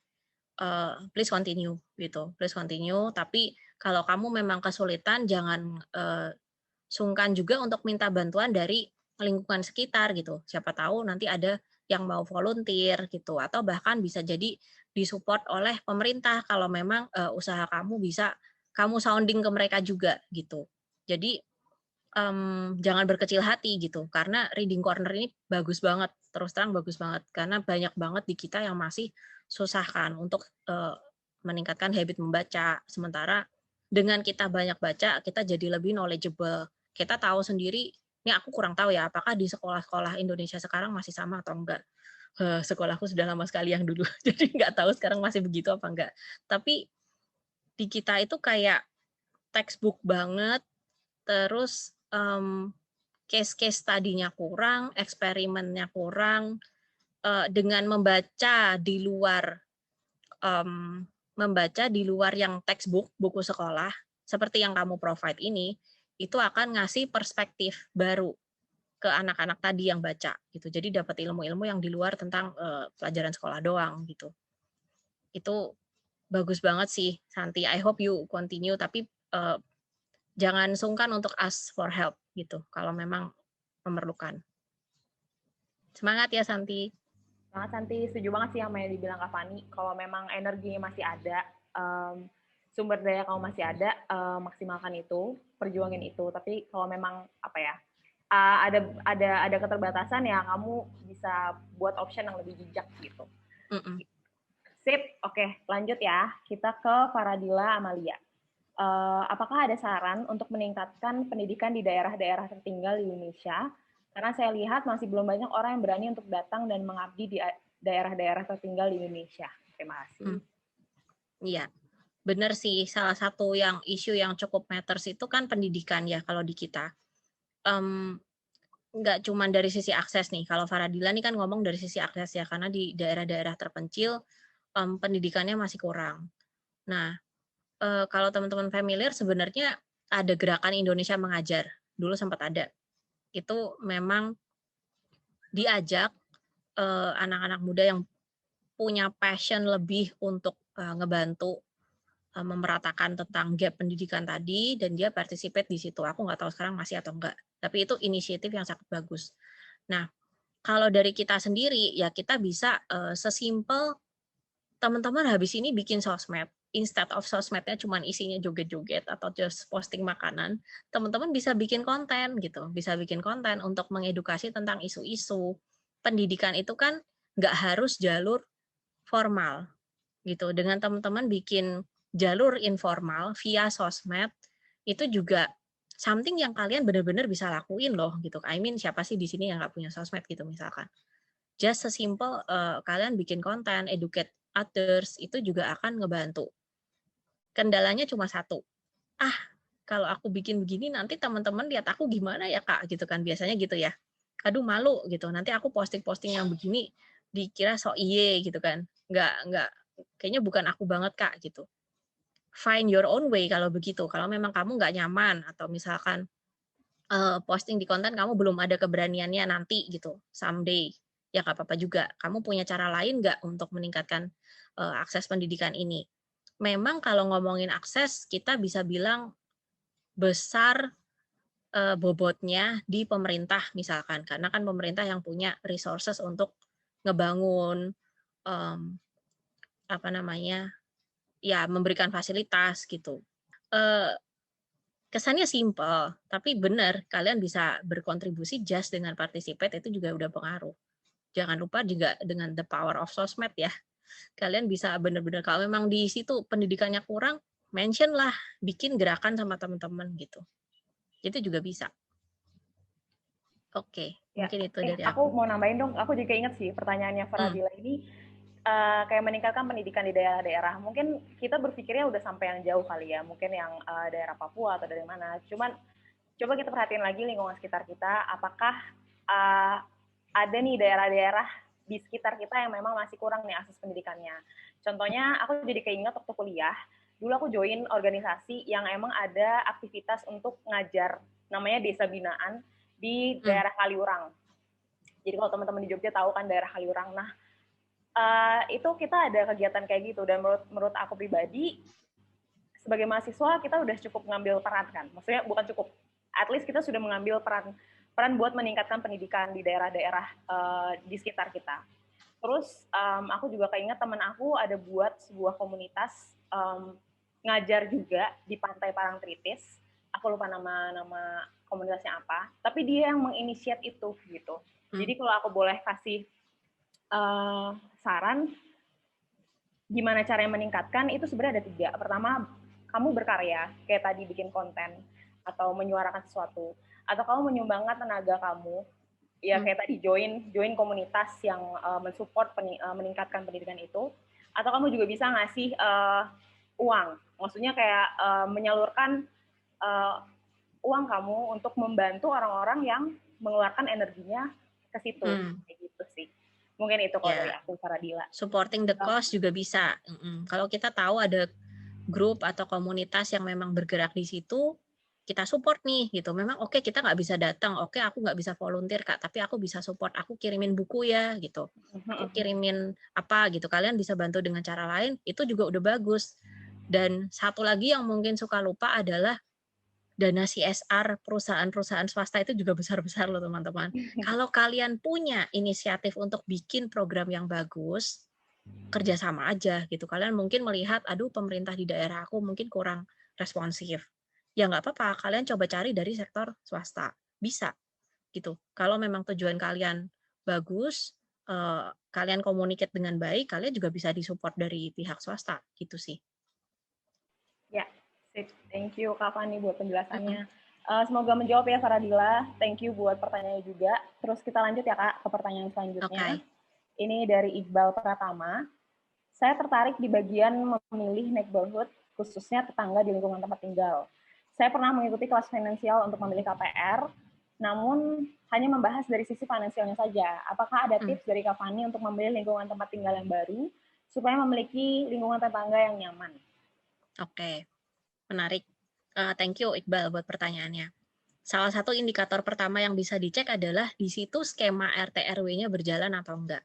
please continue gitu. Please continue. Tapi kalau kamu memang kesulitan, jangan sungkan juga untuk minta bantuan dari lingkungan sekitar gitu. Siapa tahu nanti ada yang mau volunteer gitu, atau bahkan bisa jadi disupport oleh pemerintah kalau memang usaha kamu bisa kamu sounding ke mereka juga gitu. Jadi jangan berkecil hati gitu, karena reading corner ini bagus banget, terus terang bagus banget, karena banyak banget di kita yang masih susah kan untuk meningkatkan habit membaca. Sementara dengan kita banyak baca, kita jadi lebih knowledgeable. Kita tahu sendiri, ini aku kurang tahu ya, apakah di sekolah-sekolah Indonesia sekarang masih sama atau enggak. Sekolahku sudah lama sekali yang dulu, jadi nggak tahu sekarang masih begitu apa enggak. Tapi di kita itu kayak textbook banget, terus case-case tadinya kurang, eksperimennya kurang, dengan membaca di luar yang textbook, buku sekolah, seperti yang kamu provide ini, itu akan ngasih perspektif baru ke anak-anak tadi yang baca gitu. Jadi dapat ilmu-ilmu yang di luar tentang pelajaran sekolah doang gitu. Itu bagus banget sih, Santi. I hope you continue, tapi jangan sungkan untuk ask for help gitu kalau memang memerlukan. Semangat ya, Santi. Semangat, Santi. Setuju banget sih sama yang dibilang Kak Fani. Kalau memang energinya masih ada, sumber daya kamu masih ada, maksimalkan itu, perjuangin itu. Tapi kalau memang apa ya, ada keterbatasan ya, kamu bisa buat option yang lebih bijak gitu. Sip, oke, lanjut ya. Kita ke Faradila Amalia. Apakah ada saran untuk meningkatkan pendidikan di daerah-daerah tertinggal di Indonesia? Karena saya lihat masih belum banyak orang yang berani untuk datang dan mengabdi di daerah-daerah tertinggal di Indonesia. Terima kasih. Iya, benar sih. Salah satu yang isu yang cukup matters itu kan pendidikan ya kalau di kita. Nggak cuma dari sisi akses nih. Kalau Faradila nih kan ngomong dari sisi akses ya, karena di daerah-daerah terpencil pendidikannya masih kurang. Nah, kalau teman-teman familiar sebenarnya ada gerakan Indonesia Mengajar. Dulu sempat ada. Itu memang diajak anak-anak muda yang punya passion lebih untuk ngebantu memeratakan tentang gap pendidikan tadi, dan dia participate di situ. Aku nggak tahu sekarang masih atau enggak. Tapi itu inisiatif yang sangat bagus. Nah, kalau dari kita sendiri, ya kita bisa sesimpel teman-teman habis ini bikin sosmed. Instead of sosmednya cuma isinya joget-joget atau just posting makanan, teman-teman bisa bikin konten gitu. Bisa bikin konten untuk mengedukasi tentang isu-isu. Pendidikan itu kan nggak harus jalur formal gitu. Dengan teman-teman bikin jalur informal via sosmed, itu juga something yang kalian benar-benar bisa lakuin loh gitu. I mean, siapa sih di sini yang nggak punya sosmed gitu misalkan. Just sesimpel kalian bikin konten, educate others, itu juga akan ngebantu. Kendalanya cuma satu. Kalau aku bikin begini nanti teman-teman lihat aku gimana ya Kak gitu kan, biasanya gitu ya. Aduh malu gitu, nanti aku posting-posting yang begini dikira so iye gitu kan. Nggak kayaknya bukan aku banget Kak gitu. Find your own way kalau begitu. Kalau memang kamu nggak nyaman atau misalkan posting di konten kamu belum ada keberaniannya nanti gitu, someday, ya nggak apa-apa juga. Kamu punya cara lain nggak untuk meningkatkan akses pendidikan ini? Memang kalau ngomongin akses, kita bisa bilang besar bobotnya di pemerintah misalkan, karena kan pemerintah yang punya resources untuk ngebangun ya memberikan fasilitas gitu. Kesannya simple, tapi benar kalian bisa berkontribusi just dengan participate itu juga udah pengaruh. Jangan lupa juga dengan the power of sosmed ya. Kalian bisa benar-benar kalau memang di situ pendidikannya kurang, mention lah, bikin gerakan sama teman-teman gitu. Itu juga bisa. Oke, mungkin itu dari aku. Aku mau nambahin dong, aku juga ingat sih pertanyaannya Faradila ini kayak meningkatkan pendidikan di daerah-daerah. Mungkin kita berpikirnya udah sampai yang jauh kali ya, mungkin yang daerah Papua atau dari mana. Cuman coba kita perhatiin lagi lingkungan sekitar kita, apakah ada nih daerah-daerah di sekitar kita yang memang masih kurang nih akses pendidikannya. Contohnya aku jadi keinget waktu kuliah, dulu aku join organisasi yang emang ada aktivitas untuk ngajar, namanya Desa Binaan, di daerah Kaliurang. Jadi kalau teman-teman di Jogja tahu kan daerah Kaliurang. Nah, itu kita ada kegiatan kayak gitu, dan menurut aku pribadi, sebagai mahasiswa kita udah cukup mengambil peran kan. Maksudnya bukan cukup, at least kita sudah mengambil peran buat meningkatkan pendidikan di daerah-daerah di sekitar kita. Terus aku juga keinget teman aku ada buat sebuah komunitas ngajar juga di Pantai Parangtritis. Aku lupa nama komunitasnya apa, tapi dia yang menginisiat itu gitu. Jadi kalau aku boleh kasih saran gimana cara yang meningkatkan, itu sebenarnya ada 3. Pertama, kamu berkarya, kayak tadi bikin konten atau menyuarakan sesuatu, atau kamu menyumbangkan tenaga kamu, ya kayak tadi join komunitas yang mensupport meningkatkan pendidikan itu, atau kamu juga bisa ngasih uang, maksudnya kayak menyalurkan uang kamu untuk membantu orang-orang yang mengeluarkan energinya ke situ, kayak gitu sih. Mungkin itu kalau dari aku, Faradila. Supporting the cause juga bisa. Kalau kita tahu ada grup atau komunitas yang memang bergerak di situ, kita support nih gitu. Memang oke kita nggak bisa datang, oke aku nggak bisa volunteer Kak, tapi aku bisa support, aku kirimin buku ya gitu. Aku kirimin apa gitu, kalian bisa bantu dengan cara lain, itu juga udah bagus. Dan satu lagi yang mungkin suka lupa adalah dana CSR perusahaan-perusahaan swasta itu juga besar-besar loh teman-teman. Kalau kalian punya inisiatif untuk bikin program yang bagus, kerjasama aja gitu. Kalian mungkin melihat, aduh pemerintah di daerah aku mungkin kurang responsif. Ya nggak apa-apa, kalian coba cari dari sektor swasta. Bisa gitu. Kalau memang tujuan kalian bagus, kalian communicate dengan baik, kalian juga bisa disupport dari pihak swasta gitu sih. Ya, sip. Thank you Kak Fani buat penjelasannya. Semoga menjawab ya Saradila. Thank you buat pertanyaannya juga. Terus kita lanjut ya Kak ke pertanyaan selanjutnya. Okay. Ini dari Iqbal Pratama. Saya tertarik di bagian memilih neighborhood, khususnya tetangga di lingkungan tempat tinggal. Saya pernah mengikuti kelas finansial untuk memilih KPR, namun hanya membahas dari sisi finansialnya saja. Apakah ada tips dari Kak Fani untuk memilih lingkungan tempat tinggal yang baru, supaya memiliki lingkungan tetangga yang nyaman? Oke, menarik. Thank you Iqbal buat pertanyaannya. Salah satu indikator pertama yang bisa dicek adalah di situ skema RT RW-nya berjalan atau enggak.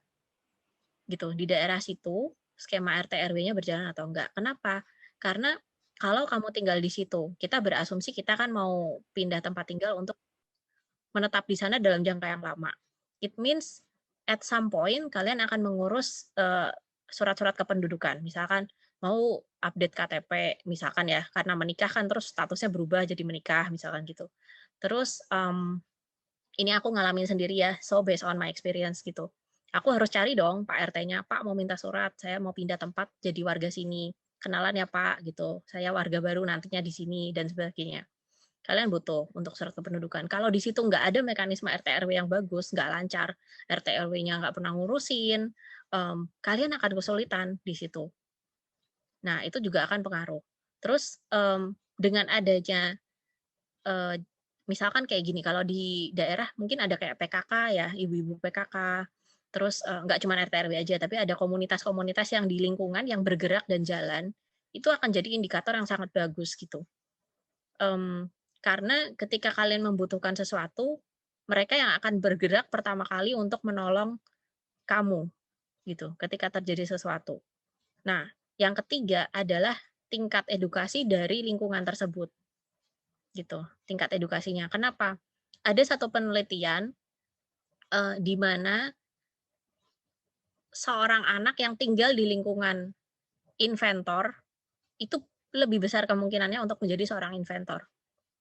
Gitu, di daerah situ skema RT RW-nya berjalan atau enggak. Kenapa? Karena kalau kamu tinggal di situ, kita berasumsi kita kan mau pindah tempat tinggal untuk menetap di sana dalam jangka yang lama. It means at some point kalian akan mengurus surat-surat kependudukan. Misalkan mau update KTP, misalkan ya, karena menikah kan terus statusnya berubah jadi menikah, misalkan gitu. Terus ini aku ngalamin sendiri ya, so based on my experience gitu. Aku harus cari dong Pak RT-nya, Pak mau minta surat, saya mau pindah tempat jadi warga sini. Kenalan ya Pak gitu, saya warga baru nantinya di sini dan sebagainya. Kalian butuh untuk surat kependudukan. Kalau di situ nggak ada mekanisme RT RW yang bagus, nggak lancar, RT RW-nya nggak pernah ngurusin, kalian akan kesulitan di situ. Nah, itu juga akan pengaruh. Terus dengan adanya misalkan kayak gini, kalau di daerah mungkin ada kayak PKK ya, ibu-ibu PKK, terus nggak cuma RT RW aja, tapi ada komunitas-komunitas yang di lingkungan yang bergerak dan jalan, itu akan jadi indikator yang sangat bagus gitu. Karena ketika kalian membutuhkan sesuatu, mereka yang akan bergerak pertama kali untuk menolong kamu gitu, ketika terjadi sesuatu. Nah, yang ketiga adalah tingkat edukasi dari lingkungan tersebut. Gitu, tingkat edukasinya. Kenapa? Ada satu penelitian di mana seorang anak yang tinggal di lingkungan inventor itu lebih besar kemungkinannya untuk menjadi seorang inventor.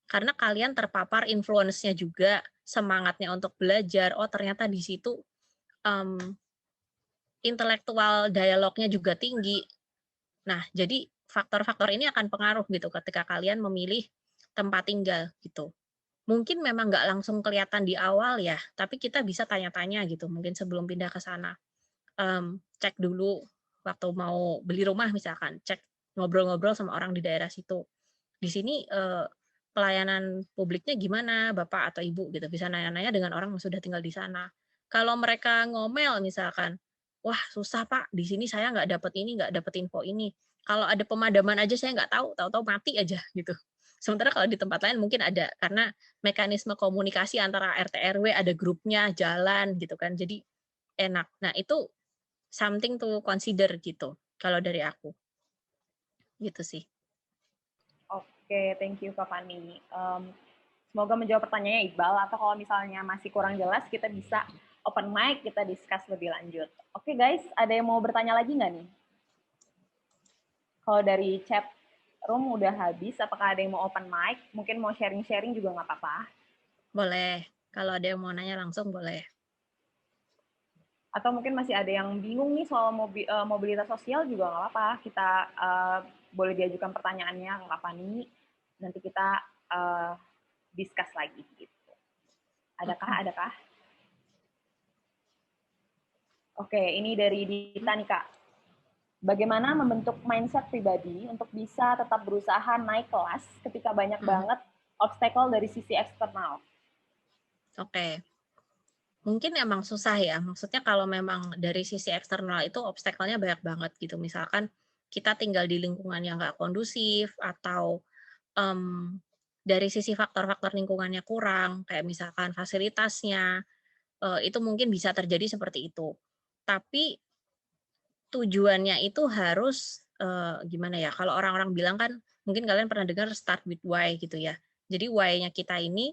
Karena kalian terpapar influence-nya juga, semangatnya untuk belajar, oh ternyata di situ intelektual dialognya juga tinggi. Nah, jadi faktor-faktor ini akan pengaruh gitu ketika kalian memilih tempat tinggal gitu. Mungkin memang nggak langsung kelihatan di awal ya, tapi kita bisa tanya-tanya gitu, mungkin sebelum pindah ke sana. Cek dulu waktu mau beli rumah misalkan, cek ngobrol-ngobrol sama orang di daerah situ. Di sini pelayanan publiknya gimana, Bapak atau Ibu gitu. Bisa nanya-nanya dengan orang yang sudah tinggal di sana. Kalau mereka ngomel misalkan, wah susah Pak, di sini saya nggak dapat ini, nggak dapat info ini. Kalau ada pemadaman aja saya nggak tahu, tahu-tahu mati aja gitu. Sementara kalau di tempat lain mungkin ada, karena mekanisme komunikasi antara RT RW ada grupnya jalan gitu kan, jadi enak. Nah itu something to consider gitu kalau dari aku, gitu sih. Oke, thank you Kak Fani. Semoga menjawab pertanyaannya Iqbal, atau kalau misalnya masih kurang jelas, kita bisa open mic, kita discuss lebih lanjut. Oke guys, ada yang mau bertanya lagi nggak nih? Kalau dari chat room udah habis, apakah ada yang mau open mic? Mungkin mau sharing-sharing juga nggak apa-apa. Boleh, kalau ada yang mau nanya langsung boleh. Atau mungkin masih ada yang bingung nih soal mobilitas sosial juga nggak apa-apa. Kita boleh diajukan pertanyaannya ke Kak Fani. Nanti kita discuss lagi gitu. Adakah? Oke, ini dari Dita nih Kak. Bagaimana membentuk mindset pribadi untuk bisa tetap berusaha naik kelas ketika banyak banget obstacle dari sisi eksternal? Oke. Mungkin emang susah ya, maksudnya kalau memang dari sisi eksternal itu obstacle-nya banyak banget gitu. Misalkan kita tinggal di lingkungan yang nggak kondusif, atau dari sisi faktor-faktor lingkungannya kurang, kayak misalkan fasilitasnya, itu mungkin bisa terjadi seperti itu. Tapi tujuannya itu harus, gimana ya, kalau orang-orang bilang kan, mungkin kalian pernah dengar start with why gitu ya. Jadi why-nya kita ini,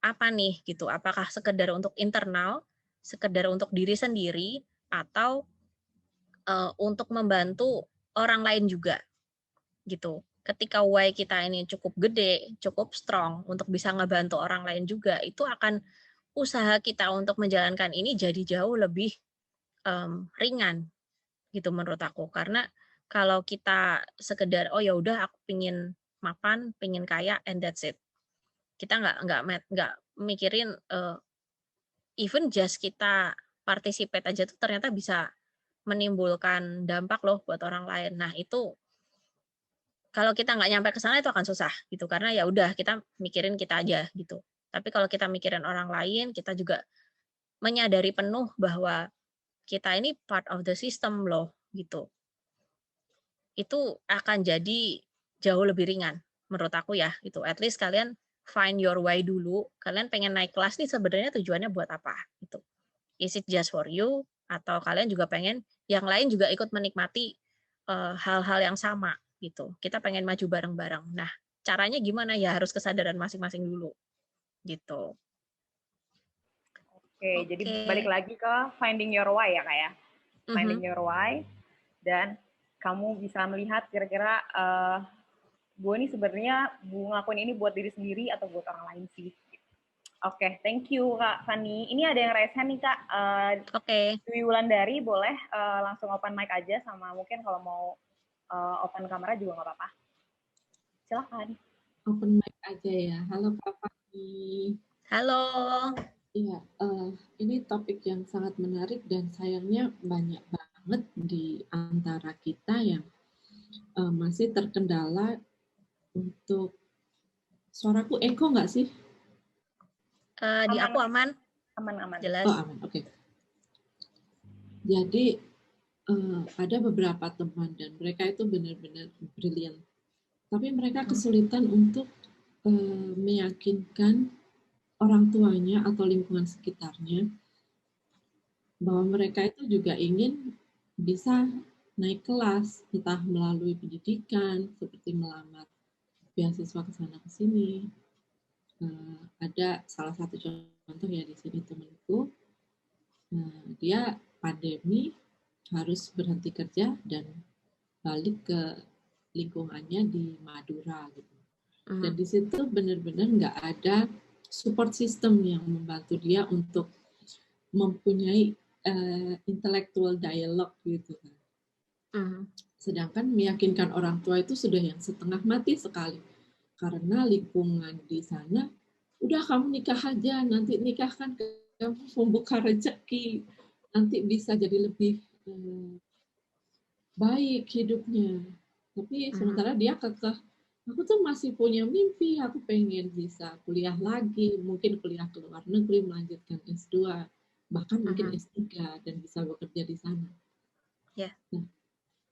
apa nih gitu, apakah sekedar untuk internal, sekedar untuk diri sendiri, atau, untuk membantu orang lain juga, gitu. Ketika why kita ini cukup gede, cukup strong untuk bisa ngebantu orang lain juga, itu akan usaha kita untuk menjalankan ini jadi jauh lebih, ringan gitu menurut aku. Karena kalau kita sekedar, "Oh ya udah aku pingin mapan, pingin kaya and that's it." Kita nggak mikirin, even just kita participate aja tuh ternyata bisa menimbulkan dampak loh buat orang lain. Nah itu kalau kita nggak nyampe ke sana itu akan susah gitu, karena ya udah kita mikirin kita aja gitu. Tapi kalau kita mikirin orang lain, kita juga menyadari penuh bahwa kita ini part of the system loh gitu. Itu akan jadi jauh lebih ringan menurut aku ya gitu. At least kalian find your why dulu. Kalian pengen naik kelas nih sebenarnya tujuannya buat apa gitu. Is it just for you atau kalian juga pengen yang lain juga ikut menikmati hal-hal yang sama gitu. Kita pengen maju bareng-bareng. Nah, caranya gimana ya harus kesadaran masing-masing dulu gitu. Oke, jadi balik Oke. lagi ke finding your why ya Kak ya. Finding Mhm. your why, dan kamu bisa melihat kira-kira gue nih sebenarnya ngelakuin ini buat diri sendiri atau buat orang lain sih. Oke, thank you Kak Fani. Ini ada yang raise hand nih Kak. Oke. Dwi Wulandari, boleh langsung open mic aja, sama mungkin kalau mau open kamera juga nggak apa-apa. Silakan. Open mic aja ya. Halo Kak Fani. Halo. Iya, ini topik yang sangat menarik dan sayangnya banyak banget di antara kita yang masih terkendala untuk suaraku eko nggak sih? Di aku aman. Aman. Jelas. Oh aman, oke. Jadi ada beberapa teman dan mereka itu benar-benar brilian. Tapi mereka kesulitan untuk meyakinkan orang tuanya atau lingkungan sekitarnya bahwa mereka itu juga ingin bisa naik kelas, entah melalui pendidikan, seperti melamar beasiswa ke sana ke sini. Ada salah satu contoh ya di sini temanku, dia pandemi harus berhenti kerja dan balik ke lingkungannya di Madura gitu. Dan di situ benar-benar nggak ada support system yang membantu dia untuk mempunyai intellectual dialogue gitu kan. Sedangkan meyakinkan orang tua itu sudah yang setengah mati sekali. Karena lingkungan di sana, udah kamu nikah aja, nanti nikah kan kamu membuka rezeki, nanti bisa jadi lebih baik hidupnya. Tapi sementara dia kekeh, aku tuh masih punya mimpi, aku pengen bisa kuliah lagi, mungkin kuliah ke luar negeri, melanjutkan S2, bahkan mungkin S3 dan bisa bekerja di sana. Yeah. Nah,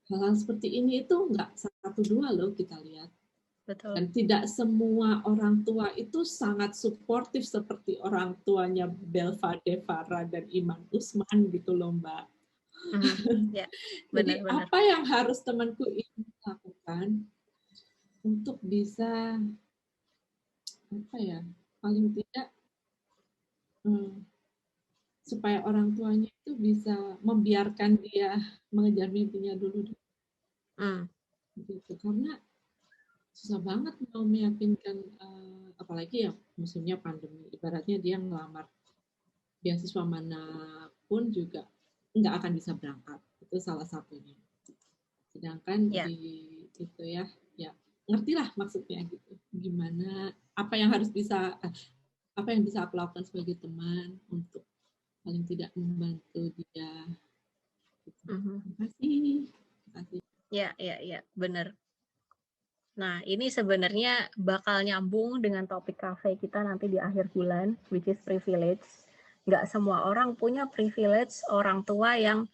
hal-hal seperti ini itu nggak satu dua loh kita lihat. Betul. Dan tidak semua orang tua itu sangat suportif seperti orang tuanya Belva Devara dan Iman Usman gitu loh Mbak. Yeah, Jadi benar. apa yang harus temanku ini lakukan untuk bisa paling tidak supaya orang tuanya itu bisa membiarkan dia mengejar mimpinya dulu. Gitu. Karena susah banget mau meyakinkan, apalagi ya musimnya pandemi. Ibaratnya dia ngelamar beasiswa manapun juga nggak akan bisa berangkat. Itu salah satunya. Sedangkan di itu ya ngertilah maksudnya gitu. Gimana apa yang bisa aku lakukan sebagai teman untuk paling tidak membantu dia. Terima kasih. Ya, benar. Nah, ini sebenarnya bakal nyambung dengan topik kafe kita nanti di akhir bulan, which is privilege. Nggak semua orang punya privilege orang tua yang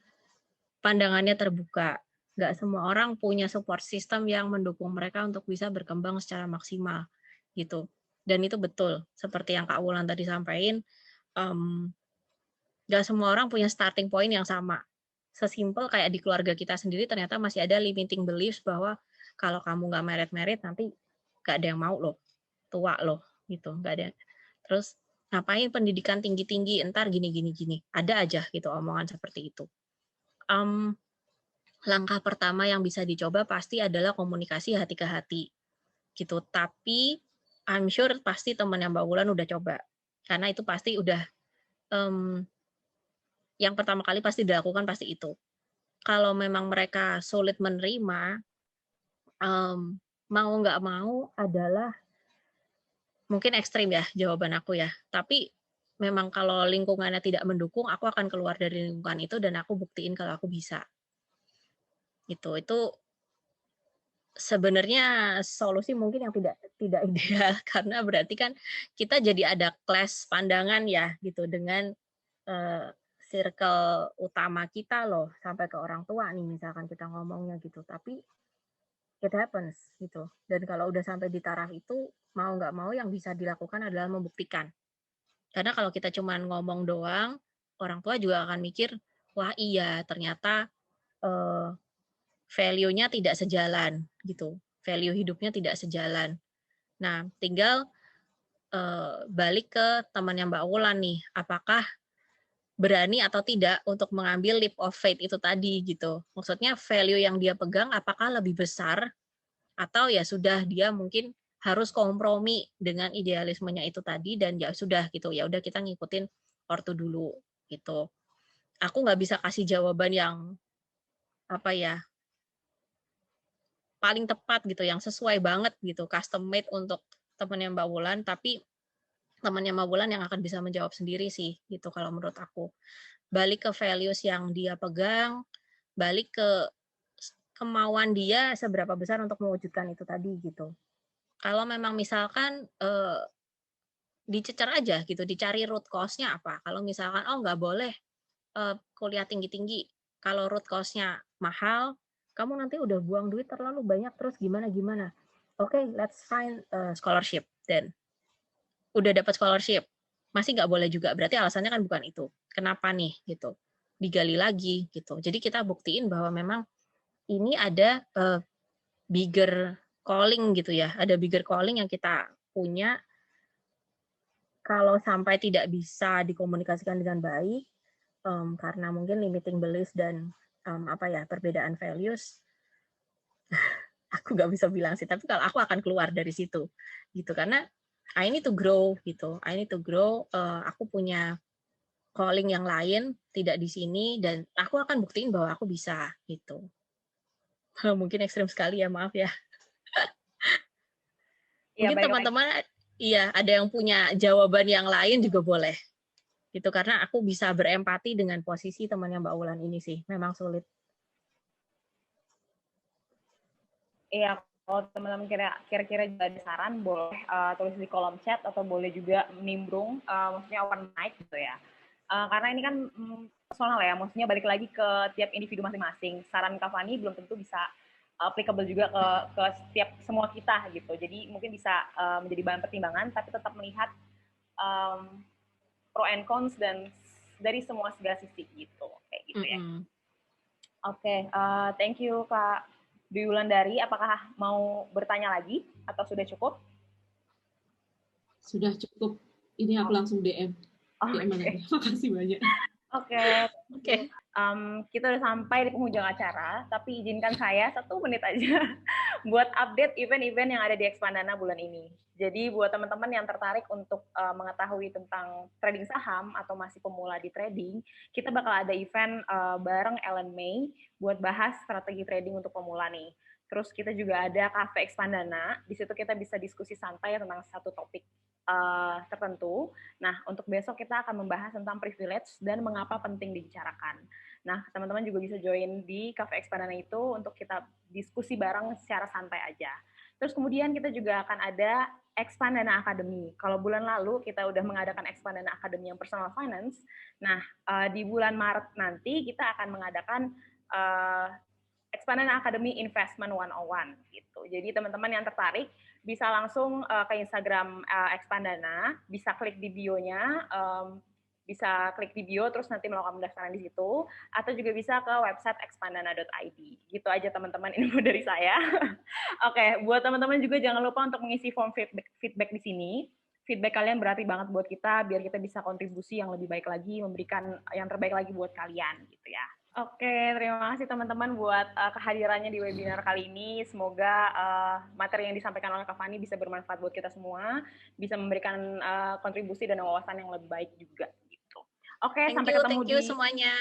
pandangannya terbuka. Nggak semua orang punya support system yang mendukung mereka untuk bisa berkembang secara maksimal. gitu. Dan itu betul, seperti yang Kak Wulan tadi sampaikan, nggak semua orang punya starting point yang sama. Sesimpel kayak di keluarga kita sendiri ternyata masih ada limiting beliefs bahwa kalau kamu nggak merit nanti nggak ada yang mau loh, tua loh, gitu. Nggak ada. Terus ngapain pendidikan tinggi-tinggi, entar gini. Ada aja gitu omongan seperti itu. Langkah pertama yang bisa dicoba pasti adalah komunikasi hati ke hati gitu. Tapi I'm sure pasti teman yang Mbak Wulan udah coba, karena itu pasti udah yang pertama kali pasti dilakukan pasti itu. Kalau memang mereka sulit menerima, mau nggak mau adalah mungkin ekstrim ya jawaban aku ya. Tapi memang kalau lingkungannya tidak mendukung, aku akan keluar dari lingkungan itu dan aku buktiin kalau aku bisa. Itu sebenarnya solusi mungkin yang tidak ideal karena berarti kan kita jadi ada clash pandangan ya gitu dengan circle utama kita loh sampai ke orang tua nih misalkan kita ngomongnya gitu, tapi it happens gitu. Dan kalau udah sampai di taraf itu mau nggak mau yang bisa dilakukan adalah membuktikan. Karena kalau kita cuma ngomong doang, orang tua juga akan mikir, wah iya ternyata value-nya tidak sejalan gitu, value hidupnya tidak sejalan. Nah, tinggal balik ke temannya Mbak Wulan nih, apakah berani atau tidak untuk mengambil leap of faith itu tadi gitu. Maksudnya value yang dia pegang apakah lebih besar atau ya sudah dia mungkin harus kompromi dengan idealismenya itu tadi dan ya sudah gitu, ya udah kita ngikutin ortu dulu gitu. Aku nggak bisa kasih jawaban yang apa ya paling tepat gitu, yang sesuai banget gitu, custom made untuk temannya Mbak Wulan, tapi temannya Mbak Wulan yang akan bisa menjawab sendiri sih, gitu kalau menurut aku. Balik ke values yang dia pegang, balik ke kemauan dia seberapa besar untuk mewujudkan itu tadi gitu. Kalau memang misalkan dicecer aja gitu, dicari root cause-nya apa. Kalau misalkan, oh nggak boleh kuliah tinggi-tinggi, kalau root cause-nya mahal, kamu nanti udah buang duit terlalu banyak, terus gimana? Oke, let's find scholarship. Dan udah dapat scholarship, masih nggak boleh juga. Berarti alasannya kan bukan itu. Kenapa nih? Gitu. Digali lagi gitu. Jadi kita buktiin bahwa memang ini ada bigger calling gitu ya. Ada bigger calling yang kita punya. Kalau sampai tidak bisa dikomunikasikan dengan baik, karena mungkin limiting beliefs dan perbedaan values, aku nggak bisa bilang sih, tapi kalau aku akan keluar dari situ gitu, karena I need to grow gitu, aku punya calling yang lain, tidak di sini, dan aku akan buktiin bahwa aku bisa gitu. Mungkin ekstrim sekali ya, maaf ya. Mungkin teman-teman ada yang punya jawaban yang lain juga boleh gitu, karena aku bisa berempati dengan posisi temannya Mbak Wulan ini sih, memang sulit. Iya, kalau teman-teman kira-kira juga ada saran, boleh tulis di kolom chat atau boleh juga nimbrung, maksudnya open mic gitu ya. Karena ini kan personal ya, maksudnya balik lagi ke tiap individu masing-masing. Saran Kak Fani belum tentu bisa applicable juga ke setiap semua kita gitu. Jadi mungkin bisa menjadi bahan pertimbangan, tapi tetap melihat pro and cons dan dari semua segala sisi gitu, kayak gitu ya. Oke, thank you Kak Dwi Wulandari. Apakah mau bertanya lagi atau sudah cukup? Sudah cukup. Ini aku langsung DM. Makasih banyak. Oke. Kita udah sampai di penghujung acara, tapi izinkan saya 1 menit aja buat update event-event yang ada di Expandana bulan ini. Jadi buat teman-teman yang tertarik untuk mengetahui tentang trading saham atau masih pemula di trading, kita bakal ada event bareng Ellen May buat bahas strategi trading untuk pemula nih. Terus kita juga ada Cafe Expandana, di situ kita bisa diskusi santai tentang satu topik tertentu. Nah, untuk besok kita akan membahas tentang privilege dan mengapa penting dibicarakan. Nah, teman-teman juga bisa join di Cafe Expandana itu untuk kita diskusi bareng secara santai aja. Terus kemudian kita juga akan ada Expandana Academy. Kalau bulan lalu kita udah mengadakan Expandana Academy yang personal finance. Nah, di bulan Maret nanti kita akan mengadakan Expandana Academy Investment 101 gitu. Jadi teman-teman yang tertarik bisa langsung ke Instagram Expandana, bisa klik di bio-nya, bisa klik di bio terus nanti melakukan pendaftaran di situ, atau juga bisa ke website expandana.id. Gitu aja teman-teman info dari saya. Oke, buat teman-teman juga jangan lupa untuk mengisi form feedback di sini. Feedback kalian berarti banget buat kita, biar kita bisa kontribusi yang lebih baik lagi, memberikan yang terbaik lagi buat kalian gitu ya. Oke, terima kasih teman-teman buat kehadirannya di webinar kali ini. Semoga materi yang disampaikan oleh Kak Fani bisa bermanfaat buat kita semua, bisa memberikan kontribusi dan wawasan yang lebih baik juga. Gitu. Oke, sampai ketemu thank you semuanya.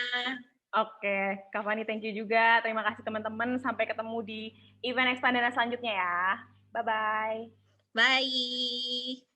Oke, Kak Fani thank you juga. Terima kasih teman-teman. Sampai ketemu di event Expandana selanjutnya ya. Bye-bye. Bye.